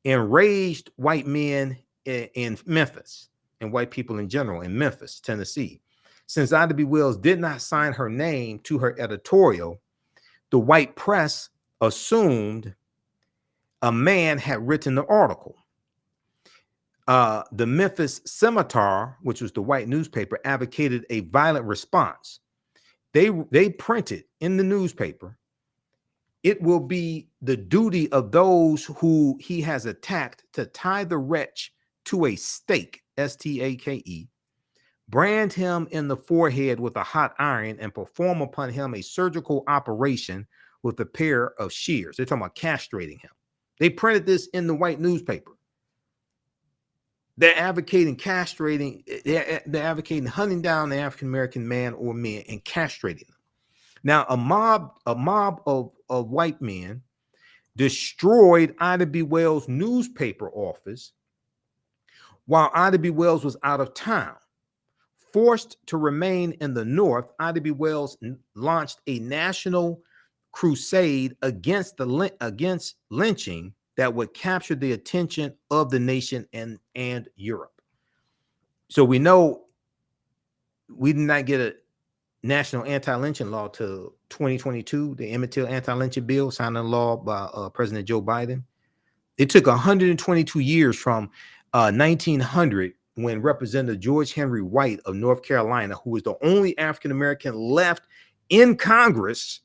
enraged white men in Memphis and white people in general in Memphis, Tennessee. Since Ida B. Wells did not sign her name to her editorial, the white press assumed a man had written the article. The Memphis Scimitar, which was the white newspaper, advocated a violent response. They printed in the newspaper, "It will be the duty of those who he has attacked to tie the wretch to a stake, stake, brand him in the forehead with a hot iron, and perform upon him a surgical operation with a pair of shears." They're talking about castrating him. They printed this in the white newspaper. They're advocating castrating, they're advocating hunting down the African-American man or men and castrating them. Now, a mob of white men destroyed Ida B. Wells' newspaper office while Ida B. Wells was out of town. Forced to remain in the North, Ida B. Wells launched a national crusade against lynching that would capture the attention of the nation and Europe. So we know we did not get a national anti-lynching law till 2022, the Emmett Till anti-lynching bill signed into law by President Joe Biden. It took 122 years from 1900, when Representative George Henry White of North Carolina, who was the only African-American left in Congress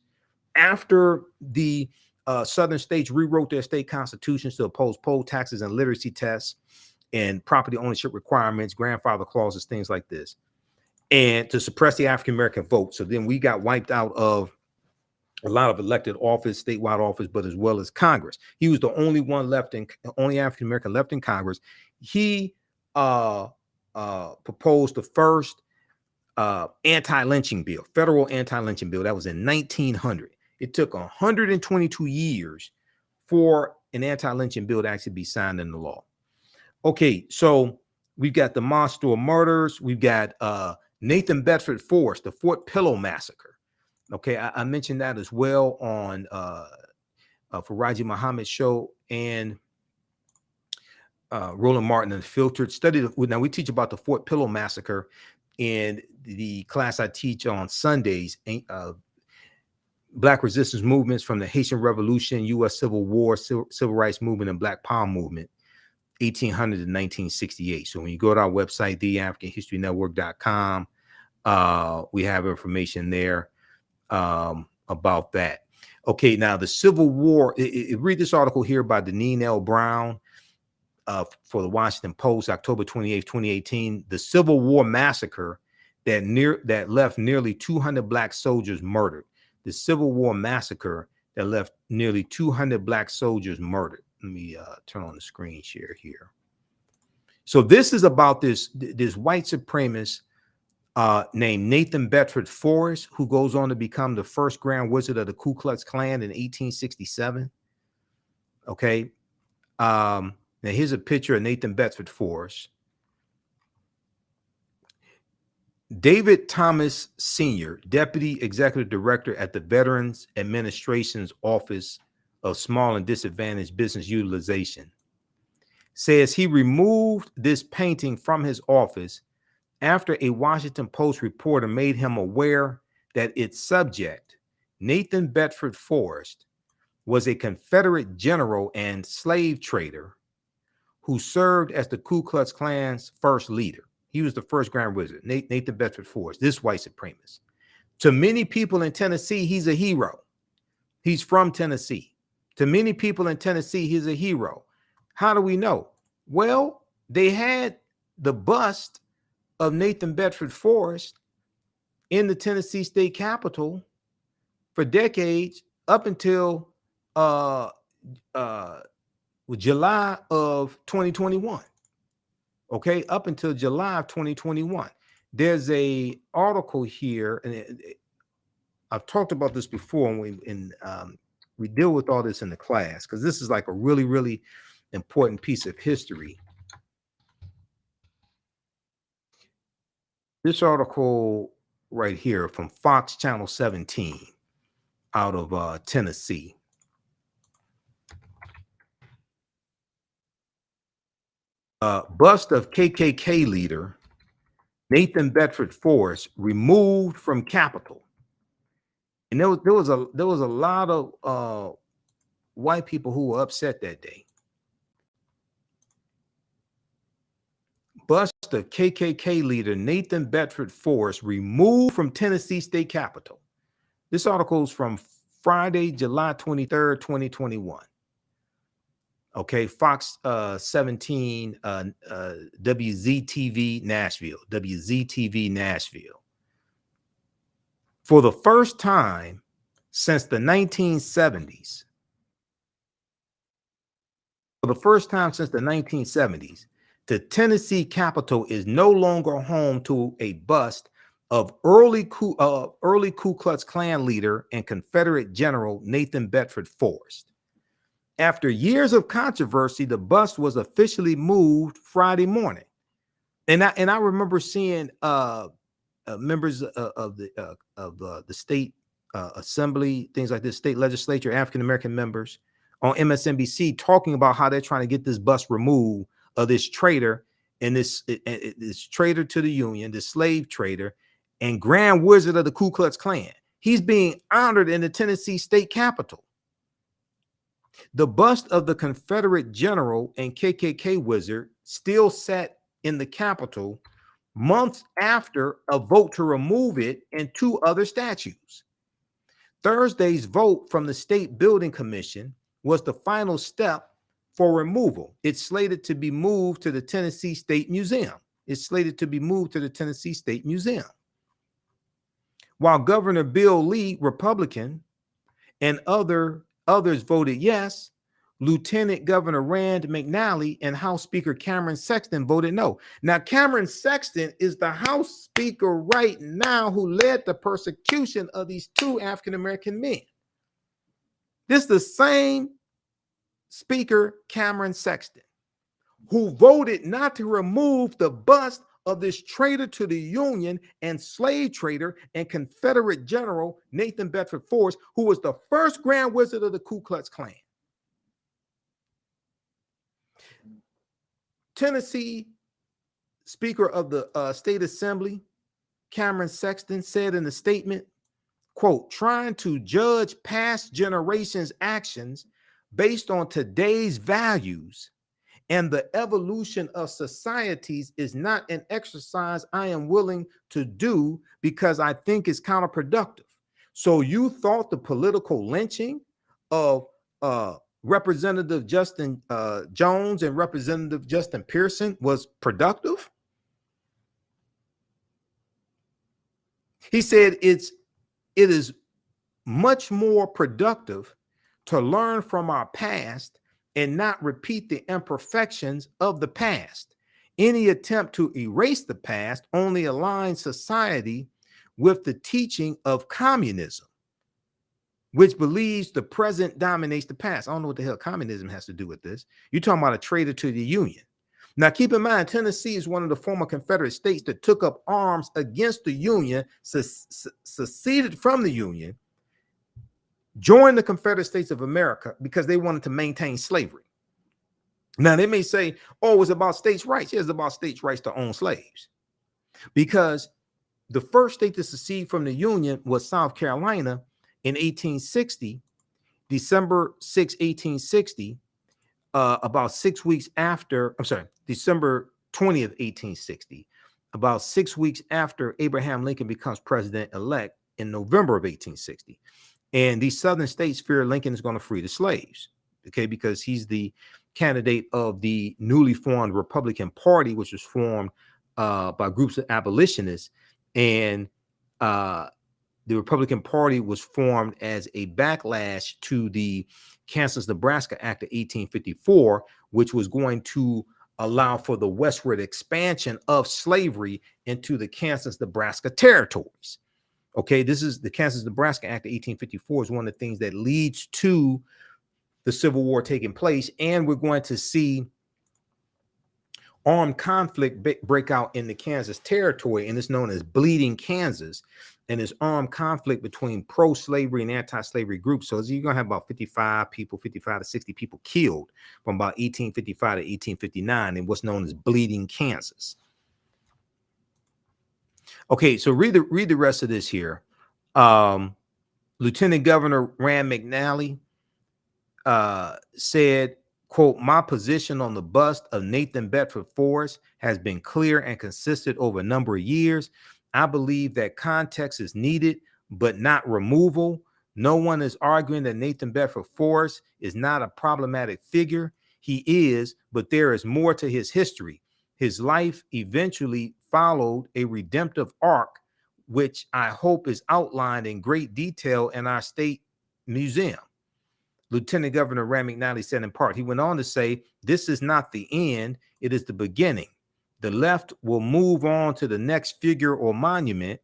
after the southern states rewrote their state constitutions to oppose poll taxes and literacy tests and property ownership requirements, grandfather clauses, things like this, and to suppress the African-American vote. So then we got wiped out of a lot of elected office, statewide office, but as well as Congress. He was the only only African-American left in Congress. He proposed the first anti-lynching bill, federal anti-lynching bill. That was in 1900. It took 122 years for an anti-lynching bill to actually be signed into law. Okay, so we've got the Monster murders. We've got Nathan Bedford Forrest, the Fort Pillow massacre. Okay, I mentioned that as well on Faraji Muhammad's show, and Roland Martin and Filtered study. Now we teach about the Fort Pillow massacre in the class I teach on Sundays. Black resistance movements from the Haitian Revolution, U.S. Civil War, Civil Rights Movement, and Black Power Movement, 1800 to 1968. So when you go to our website, TheAfricanHistoryNetwork.com, we have information there about that. Okay, now the Civil War. Read this article here by Deneen L. Brown for the Washington Post, October 28, 2018. The Civil War massacre that left nearly 200 black soldiers murdered. The Civil War massacre that left nearly 200 black soldiers murdered. turn on the screen share here. So this is about this white supremacist named Nathan Bedford Forrest, who goes on to become the first Grand Wizard of the Ku Klux Klan in 1867. Okay. Now here's a picture of Nathan Bedford Forrest. David Thomas Sr., Deputy Executive Director at the Veterans Administration's Office of Small and Disadvantaged Business Utilization, says he removed this painting from his office after a Washington Post reporter made him aware that its subject, Nathan Bedford Forrest, was a Confederate general and slave trader who served as the Ku Klux Klan's first leader. He was the first Grand Wizard, Nathan Bedford Forrest, this white supremacist. To many people in Tennessee, he's a hero. He's from Tennessee. To many people in Tennessee, he's a hero. How do we know? Well, they had the bust of Nathan Bedford Forrest in the Tennessee state capitol for decades up until July of 2021. Okay, up until July of 2021. There's a article here, and I've talked about this before, and we deal with all this in the class because this is like a really, really important piece of history. This article right here from Fox Channel 17 out of Tennessee. Bust of KKK leader Nathan Bedford Forrest removed from Capitol. And there was a lot of white people who were upset that day. Bust of KKK leader Nathan Bedford Forrest removed from Tennessee state capitol. This article is from Friday, July 23rd, 2021. Okay, Fox 17, WZTV Nashville, WZTV Nashville. For the first time since the 1970s, the Tennessee Capitol is no longer home to a bust of early Ku Klux Klan leader and Confederate General Nathan Bedford Forrest. After years of controversy, the bust was officially moved Friday morning. And I remember seeing members of the state assembly, things like this, state legislature, African-American members on MSNBC talking about how they're trying to get this bust removed of this traitor and this traitor to the Union, this slave trader and Grand Wizard of the Ku Klux Klan. He's being honored in the Tennessee state capitol. The bust of the Confederate general and KKK wizard still sat in the Capitol months after a vote to remove it and two other statues. Thursday's vote from the State Building Commission was the final step for removal. It's slated to be moved to the Tennessee State Museum. While Governor Bill Lee, Republican, and others voted yes, Lieutenant Governor Rand McNally and House Speaker Cameron Sexton voted no. Now, Cameron Sexton is the House Speaker right now who led the persecution of these two African-American men. This is the same Speaker, Cameron Sexton, who voted not to remove the bust of this traitor to the Union and slave trader and Confederate General Nathan Bedford Forrest, who was the first Grand Wizard of the Ku Klux Klan. Tennessee Speaker of the State Assembly, Cameron Sexton, said in the statement, quote, trying to judge past generations' actions based on today's values and the evolution of societies is not an exercise I am willing to do because I think it's counterproductive. So you thought the political lynching of Representative Justin Jones and Representative Justin Pearson was productive? He said it is much more productive to learn from our past and not repeat the imperfections of the past. Any attempt to erase the past only aligns society with the teaching of communism, which believes the present dominates the past. I don't know what the hell communism has to do with this. You're talking about a traitor to the Union. Now, keep in mind, Tennessee is one of the former Confederate states that took up arms against the Union, seceded from the Union, joined the Confederate States of America because they wanted to maintain slavery. Now, they may say, oh, it's about states' rights. Yeah, it's about states' rights to own slaves. Because the first state to secede from the Union was South Carolina in 1860, December 6, 1860, about 6 weeks after, December 20th, 1860, about 6 weeks after Abraham Lincoln becomes president-elect in November of 1860. And these southern states fear Lincoln is going to free the slaves, okay, because he's the candidate of the newly formed Republican Party, which was formed by groups of abolitionists. And the Republican Party was formed as a backlash to the Kansas-Nebraska Act of 1854, which was going to allow for the westward expansion of slavery into the Kansas-Nebraska territories. Okay, this is the Kansas-Nebraska Act of 1854 is one of the things that leads to the Civil War taking place, and we're going to see armed conflict break out in the Kansas territory, and it's known as Bleeding Kansas. And it's armed conflict between pro-slavery and anti-slavery groups. So you're going to have about 55 to 60 people killed from about 1855 to 1859 in what's known as Bleeding Kansas. Okay, so read the rest of this here. Lieutenant Governor Rand McNally said, quote, my position on the bust of Nathan Bedford Forrest has been clear and consistent over a number of years. I believe that context is needed, but not removal. No one is arguing that Nathan Bedford Forrest is not a problematic figure. He is, but there is more to his history. His life eventually followed a redemptive arc, which I hope is outlined in great detail in our state museum. Lieutenant Governor Rand McNally said in part. He went on to say, this is not the end, it is the beginning. The left will move on to the next figure or monument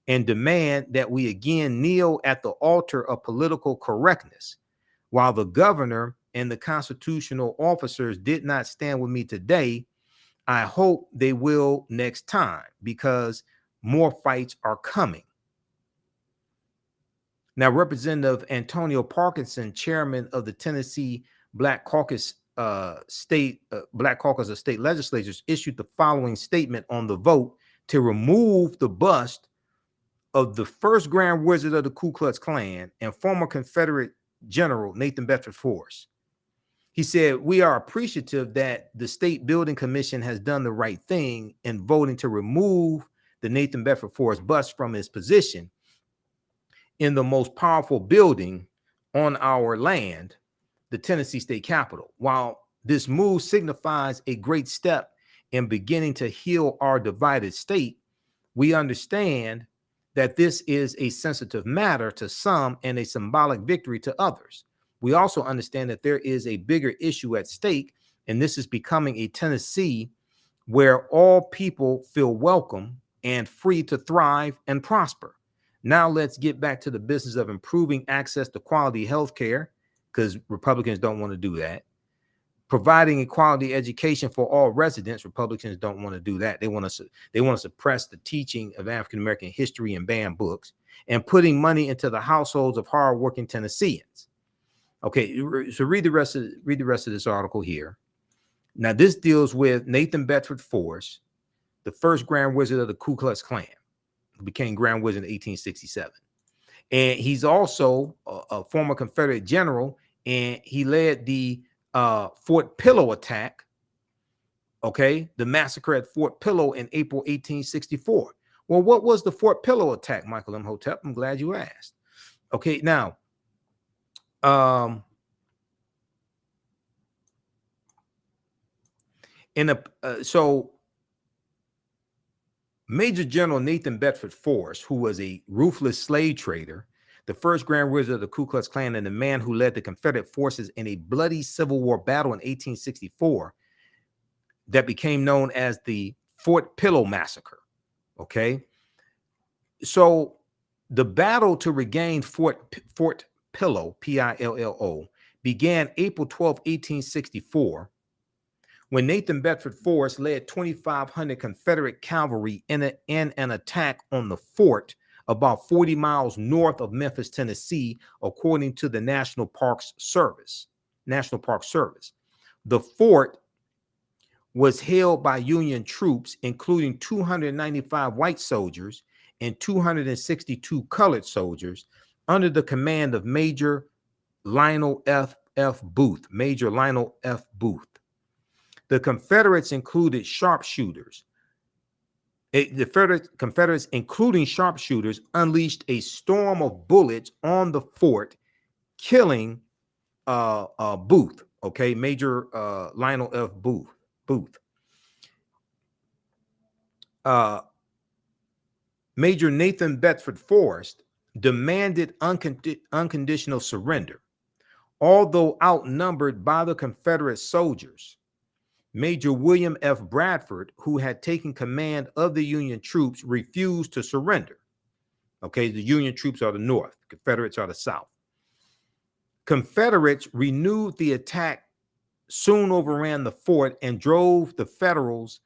and demand that we again kneel at the altar of political correctness. While the governor and the constitutional officers did not stand with me today, I hope they will next time, because more fights are coming. Now, Representative Antonio Parkinson, chairman of the Tennessee Black Caucus of state legislatures, issued the following statement on the vote to remove the bust of the first Grand Wizard of the Ku Klux Klan and former Confederate General Nathan Bedford Forrest. He said, we are appreciative that the State Building Commission has done the right thing in voting to remove the Nathan Bedford Forrest bust from his position in the most powerful building on our land, the Tennessee State Capitol. While this move signifies a great step in beginning to heal our divided state, we understand that this is a sensitive matter to some and a symbolic victory to others. We also understand that there is a bigger issue at stake, and this is becoming a Tennessee where all people feel welcome and free to thrive and prosper. Now let's get back to the business of improving access to quality health care, because Republicans don't want to do that. Providing a quality education for all residents, Republicans don't want to do that. They want to suppress the teaching of African American history and ban books, and putting money into the households of hardworking Tennesseans. Okay, so read the rest of this article here. Now, this deals with Nathan Bedford Forrest, the first Grand Wizard of the Ku Klux Klan, who became Grand Wizard in 1867. And he's also a former Confederate general, and he led the Fort Pillow attack, okay, the massacre at Fort Pillow in April 1864. Well, what was the Fort Pillow attack, Michael Imhotep? I'm glad you asked. Okay, now, so Major General Nathan Bedford Forrest, who was a ruthless slave trader, the first Grand Wizard of the Ku Klux Klan and the man who led the Confederate forces in a bloody Civil War battle in 1864 that became known as the Fort Pillow Massacre. Okay. So the battle to regain Fort Pillow, Pillo, began April 12, 1864, when Nathan Bedford Forrest led 2,500 Confederate cavalry in an attack on the fort about 40 miles north of Memphis, Tennessee, according to the National Park Service. The fort was held by Union troops, including 295 white soldiers and 262 colored soldiers, under the command of Major Lionel F. Booth. Major Lionel F. Booth. The Confederates included sharpshooters. The Confederates, including sharpshooters, unleashed a storm of bullets on the fort, killing Booth. Okay, Major Lionel F. Booth. Major Nathan Bedford Forrest demanded unconditional surrender. Although outnumbered by the Confederate soldiers, Major William F. Bradford, who had taken command of the Union troops, refused to surrender. Okay, the Union troops are the north, Confederates are the south. Confederates renewed the attack, soon overran the fort, and drove the Federals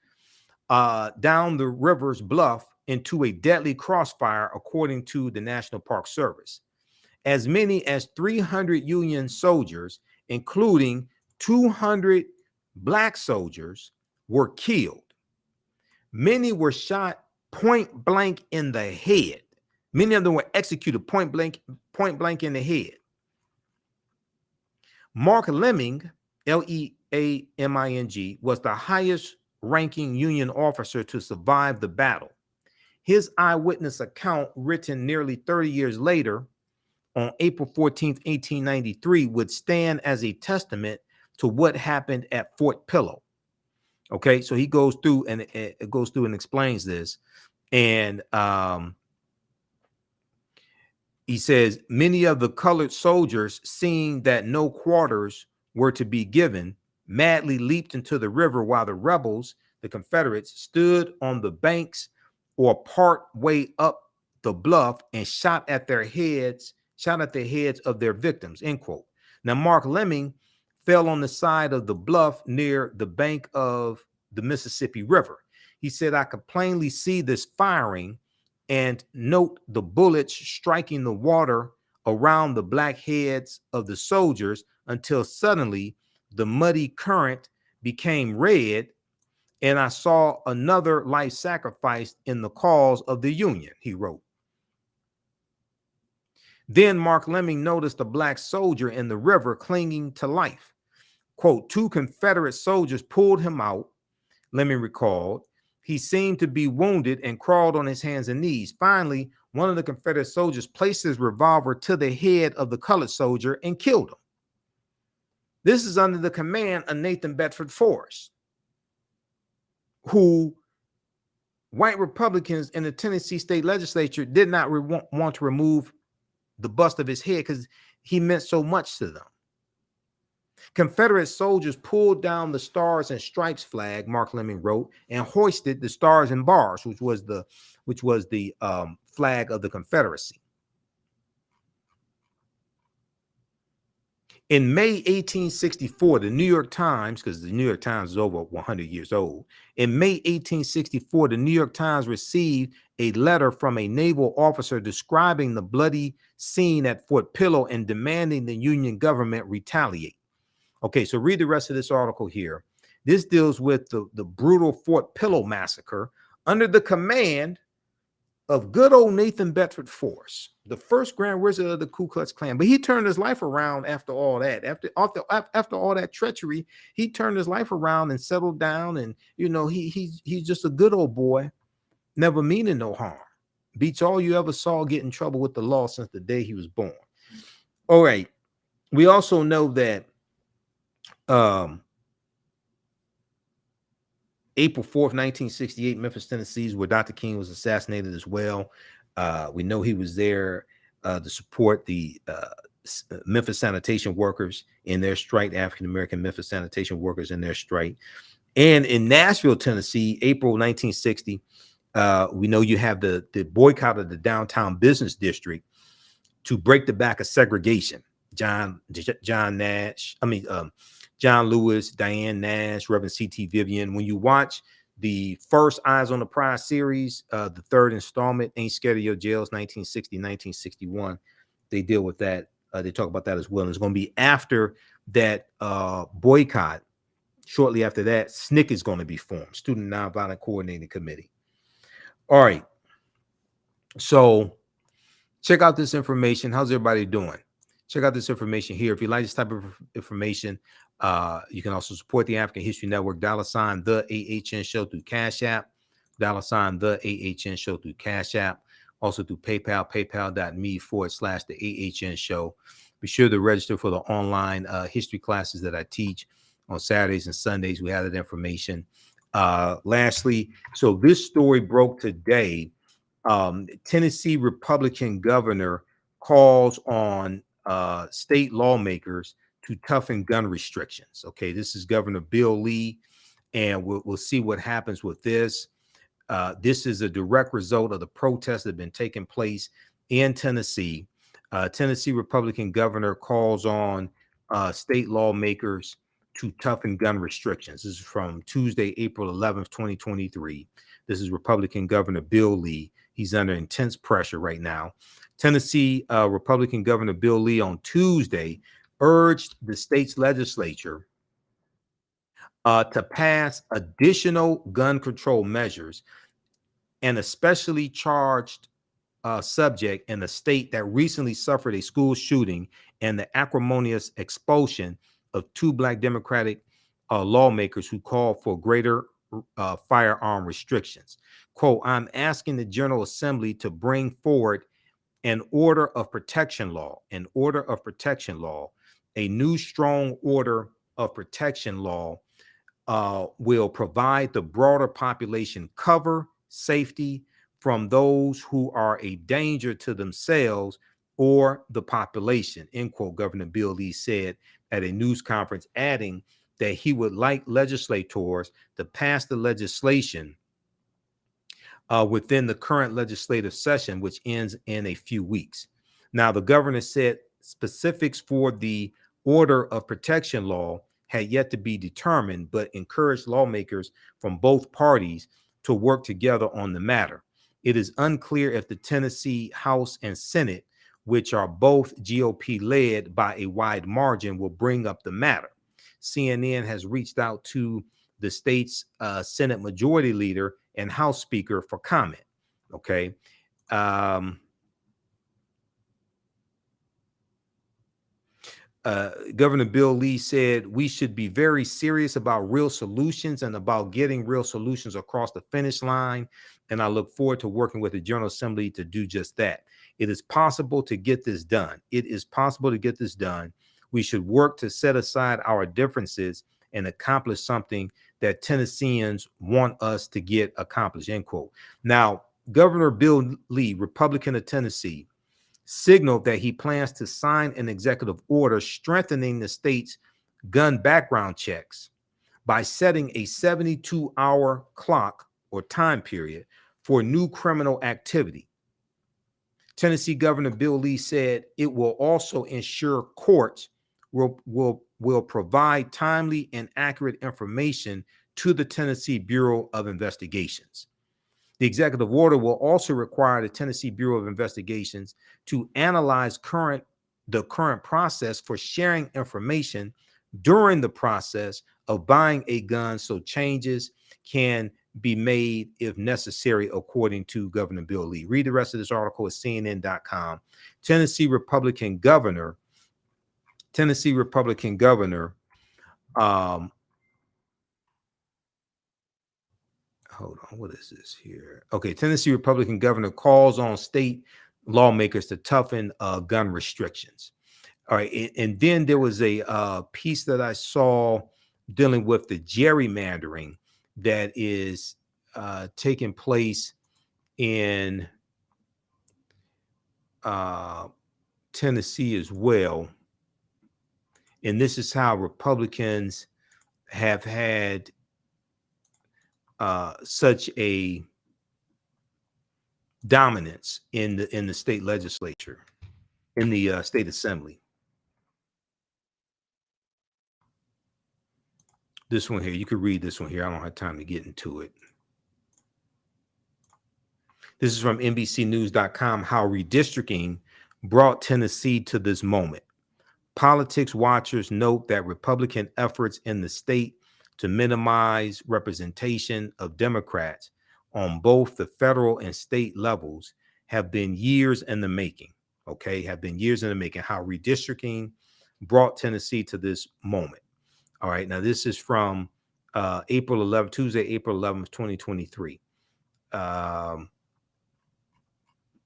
down the river's bluff into a deadly crossfire, according to the National Park Service. As many as 300 Union soldiers, including 200 Black soldiers, were killed. Many were shot point blank in the head. Many of them were executed point blank in the head. Mark Lemming, Leaming, was the highest ranking Union officer to survive the battle. His eyewitness account, written nearly 30 years later, on April 14th, 1893, would stand as a testament to what happened at Fort Pillow. Okay, so he goes through and explains this, and he says many of the colored soldiers, seeing that no quarters were to be given, madly leaped into the river, while the rebels, the Confederates, stood on the banks or part way up the bluff and shot at the heads of their victims, end quote. Now, Mark Lemming fell on the side of the bluff near the bank of the Mississippi River. He said, I could plainly see this firing and note the bullets striking the water around the black heads of the soldiers until suddenly the muddy current became red, and I saw another life sacrificed in the cause of the Union, he wrote. Then Mark Lemming noticed a black soldier in the river clinging to life. Quote, 2 Confederate soldiers pulled him out, Lemming recalled. He seemed to be wounded and crawled on his hands and knees. Finally, one of the Confederate soldiers placed his revolver to the head of the colored soldier and killed him. This is under the command of Nathan Bedford Forrest, who white Republicans in the Tennessee state legislature did not want to remove the bust of his head because he meant so much to them. Confederate soldiers pulled down the Stars and Stripes flag, Mark Lemming wrote, and hoisted the Stars and Bars, which was the flag of the Confederacy. In May 1864, the New York Times, because the New York Times is over 100 years old, in May 1864, the New York Times received a letter from a naval officer describing the bloody scene at Fort Pillow and demanding the Union government retaliate. Okay, so read the rest of this article here. This deals with the brutal Fort Pillow massacre under the command of good old Nathan Bedford Forrest, the first Grand Wizard of the Ku Klux Klan. But he turned his life around after all that. After all that treachery, he turned his life around and settled down. And he's just a good old boy, never meaning no harm. Beats all you ever saw get in trouble with the law since the day he was born. All right. We also know that April 4th, 1968, Memphis, Tennessee, is where Dr. King was assassinated as well. We know he was there to support the Memphis sanitation workers in their strike, African American Memphis sanitation workers in their strike. And in Nashville, Tennessee, April 1960, we know you have the boycott of the downtown business district to break the back of segregation. John Nash, John Lewis, Diane Nash, Reverend C.T. Vivian. When you watch the first Eyes on the Prize series, the third installment, Ain't Scared of Your Jails, 1960, 1961, they deal with that. They talk about that as well. And it's going to be after that boycott. Shortly after that, SNCC is going to be formed, Student Nonviolent Coordinating Committee. All right. So check out this information. How's everybody doing? Check out this information here. If you like this type of information, you can also support the African History Network, $ the AHN Show through Cash App, $ the AHN Show through Cash App, also through PayPal, paypal.me/the AHN Show. Be sure to register for the online history classes that I teach on Saturdays and Sundays. We have that information. Lastly, so this story broke today. Tennessee Republican governor calls on state lawmakers to toughen gun restrictions. Okay, this is Governor Bill Lee, and we'll see what happens with this. This is a direct result of the protests that have been taking place in Tennessee. Tennessee Republican governor calls on state lawmakers to toughen gun restrictions. This is from Tuesday, April 11th, 2023. This is Republican Governor Bill Lee. He's under intense pressure right now. Tennessee Republican Governor Bill Lee on Tuesday urged the state's legislature to pass additional gun control measures, an especially charged subject in a state that recently suffered a school shooting and the acrimonious expulsion of 2 Black Democratic lawmakers who called for greater firearm restrictions. Quote, I'm asking the General Assembly to bring forward an order of protection law, a new strong order of protection law will provide the broader population cover, safety from those who are a danger to themselves or the population, end quote, Governor Bill Lee said at a news conference, adding that he would like legislators to pass the legislation within the current legislative session, which ends in a few weeks. Now, the governor said specifics for the order of protection law had yet to be determined, but encouraged lawmakers from both parties to work together on the matter. It is unclear if the Tennessee House and Senate, which are both GOP led by a wide margin, will bring up the matter. CNN has reached out to the state's Senate Majority Leader and House Speaker for comment. Okay. Governor Bill Lee said we should be very serious about real solutions and about getting real solutions across the finish line. And I look forward to working with the General Assembly to do just that. It is possible to get this done. We should work to set aside our differences and accomplish something that Tennesseans want us to get accomplished, end quote. Now, Governor Bill Lee, Republican of Tennessee, signaled that he plans to sign an executive order strengthening the state's gun background checks by setting a 72-hour clock or time period for new criminal activity. Tennessee Governor Bill Lee said it will also ensure courts will provide timely and accurate information to the Tennessee Bureau of Investigations. The executive order will also require the Tennessee Bureau of Investigations to analyze the current process for sharing information during the process of buying a gun, so changes can be made if necessary, according to Governor Bill Lee. Read the rest of this article at CNN.com. Tennessee Republican governor, hold on, what is this here? Okay, Tennessee Republican governor calls on state lawmakers to toughen gun restrictions. All right, and then there was a piece that I saw dealing with the gerrymandering that is taking place in Tennessee as well. And this is how Republicans have had such a dominance in the state legislature, in the state assembly. This one here, you could read this one here. I don't have time to get into it. This is from NBCnews.com, how redistricting brought Tennessee to this moment. Politics watchers note that Republican efforts in the state to minimize representation of Democrats on both the federal and state levels have been years in the making. Okay, have been years in the making. How redistricting brought Tennessee to this moment. All right, now this is from April 11th, Tuesday, April 11th, 2023.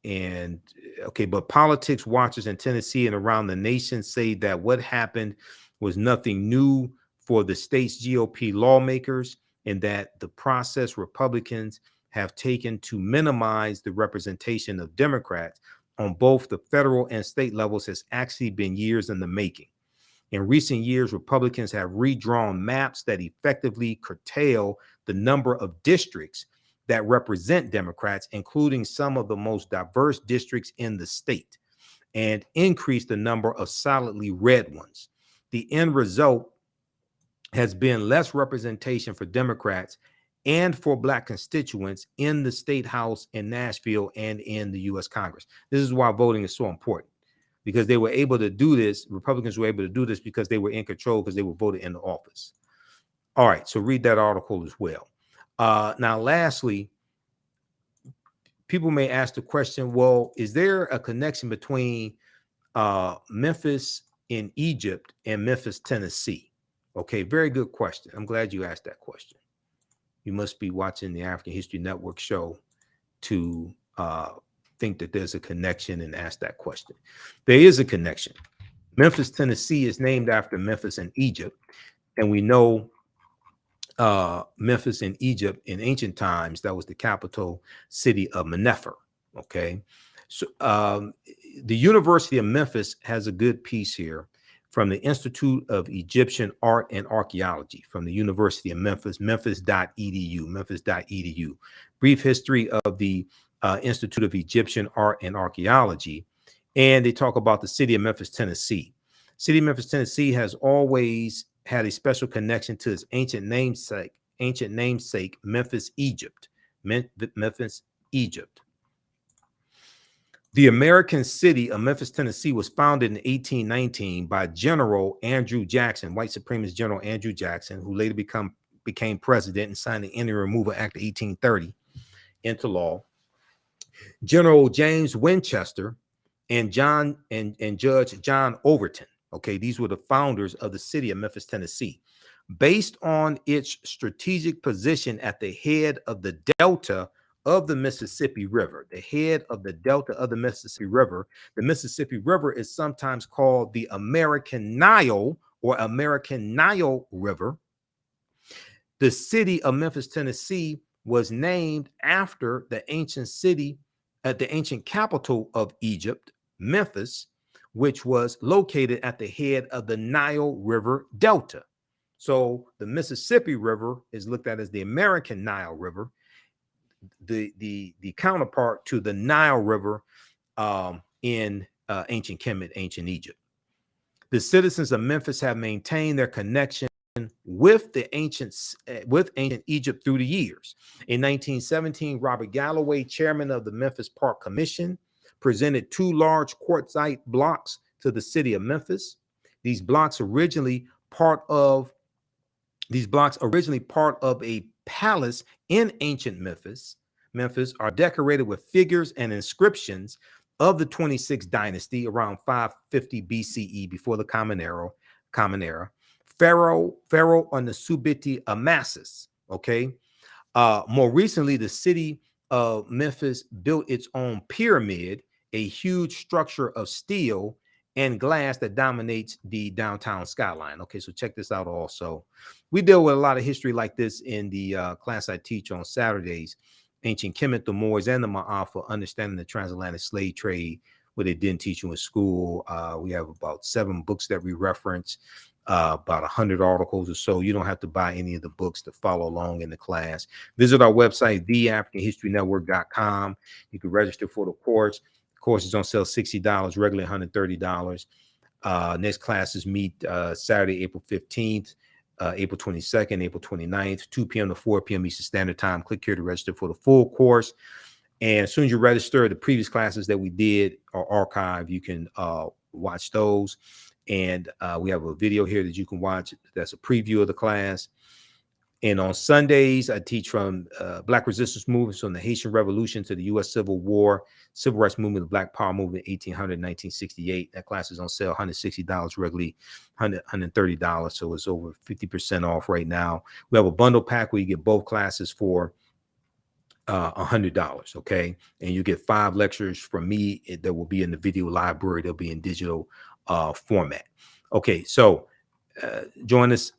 And okay, but politics watchers in Tennessee and around the nation say that what happened was nothing new for the state's GOP lawmakers, and that the process Republicans have taken to minimize the representation of Democrats on both the federal and state levels has actually been years in the making. In recent years, Republicans have redrawn maps that effectively curtail the number of districts that represent Democrats, including some of the most diverse districts in the state, and increase the number of solidly red ones. The end result has been less representation for Democrats and for Black constituents in the state house in Nashville and in the U.S. Congress. This is why voting is so important, because they were able to do this. Republicans were able to do this because they were in control, because they were voted into office. All right, so read that article as well. Now, lastly, people may ask the question, well, is there a connection between Memphis in Egypt and Memphis, Tennessee? Okay, very good question. I'm glad you asked that question. You must be watching the African History Network show to think that there's a connection and ask that question. There is a connection. Memphis, Tennessee is named after Memphis in Egypt, and we know Memphis in Egypt in ancient times, that was the capital city of Menefer. Okay, so the University of Memphis has a good piece here from the Institute of Egyptian Art and Archaeology from the University of Memphis, memphis.edu. Brief history of the Institute of Egyptian Art and Archaeology, and they talk about the city of Memphis, Tennessee. City of Memphis, Tennessee has always had a special connection to its ancient namesake, Memphis, Egypt. Memphis, Egypt. The American city of Memphis, Tennessee was founded in 1819 by General Andrew Jackson, white supremacist General Andrew Jackson, who later became president and signed the Indian Removal Act of 1830 into law. General James Winchester and Judge John Overton. Okay, these were the founders of the city of Memphis, Tennessee. Based on its strategic position at the head of the delta of the Mississippi River, the head of the delta of the Mississippi River is sometimes called the American Nile or American Nile River. The city of Memphis, Tennessee was named after the ancient city at the ancient capital of Egypt, Memphis, which was located at the head of the Nile River Delta. So the Mississippi River is looked at as the American Nile River, the counterpart to the Nile River in ancient Kemet, ancient Egypt. The citizens of Memphis have maintained their connection with ancient Egypt through the years. In 1917, Robert Galloway, chairman of the Memphis Park Commission, presented 2 large quartzite blocks to the city of Memphis. These blocks originally part of a palace in ancient Memphis are decorated with figures and inscriptions of the 26th dynasty around 550 BCE, before the Common Era, Pharaoh Anusubiti Amasis. Okay. More recently, the city of Memphis built its own pyramid, a huge structure of steel and glass that dominates the downtown skyline. Okay, so check this out also. We deal with a lot of history like this in the class I teach on Saturdays, Ancient Kemet, the Moors, and the Ma'afa, Understanding the Transatlantic Slave Trade, what they didn't teach you in school. We have about 7 books that we reference, about 100 articles or so. You don't have to buy any of the books to follow along in the class. Visit our website, TheAHNShow.com. You can register for the course. The course is on sale $60, regularly $130. Next classes meet Saturday, April 15th, April 22nd, April 29th, 2 p.m. to 4 p.m. Eastern Standard Time. Click here to register for the full course. And as soon as you register, the previous classes that we did are archived. You can watch those. And we have a video here that you can watch. That's a preview of the class. And on Sundays, I teach from Black resistance movements from the Haitian Revolution to the U.S. Civil War, Civil Rights Movement, the Black Power Movement, 1800, 1968. That class is on sale, $160, regularly $130. So it's over 50% off right now. We have a bundle pack where you get both classes for $100. Okay. And you get 5 lectures from me that will be in the video library. They'll be in digital format. Okay. So join us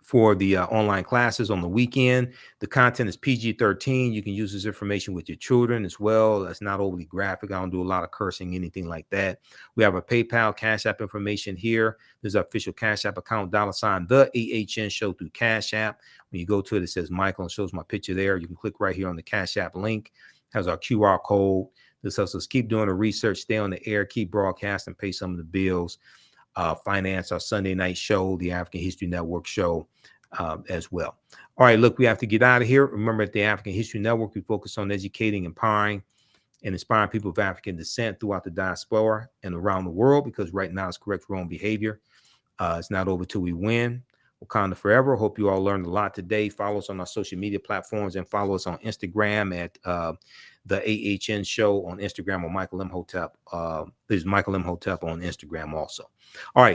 for the online classes on the weekend. The content is PG-13. You can use this information with your children as well. That's not overly graphic. I don't do a lot of cursing, anything like that. We have a PayPal, Cash App information here. There's our official Cash App account, $ TheAHNShow through Cash App. When you go to it, it says Michael and shows my picture there. You can click right here on the Cash App link. It has our QR code. This helps us keep doing the research, stay on the air, keep broadcasting, pay some of the bills, finance our Sunday night show, the African History Network show, as well. All right, look, we have to get out of here. Remember, at the African History Network, we focus on educating, empowering, and inspiring people of African descent throughout the diaspora and around the world, because right now it's correct wrong behavior. It's not over till we win. Wakanda forever. Hope you all learned a lot today. Follow us on our social media platforms and follow us on Instagram at the AHN Show on Instagram, or Michael Imhotep. There's Michael Imhotep on Instagram also. All right.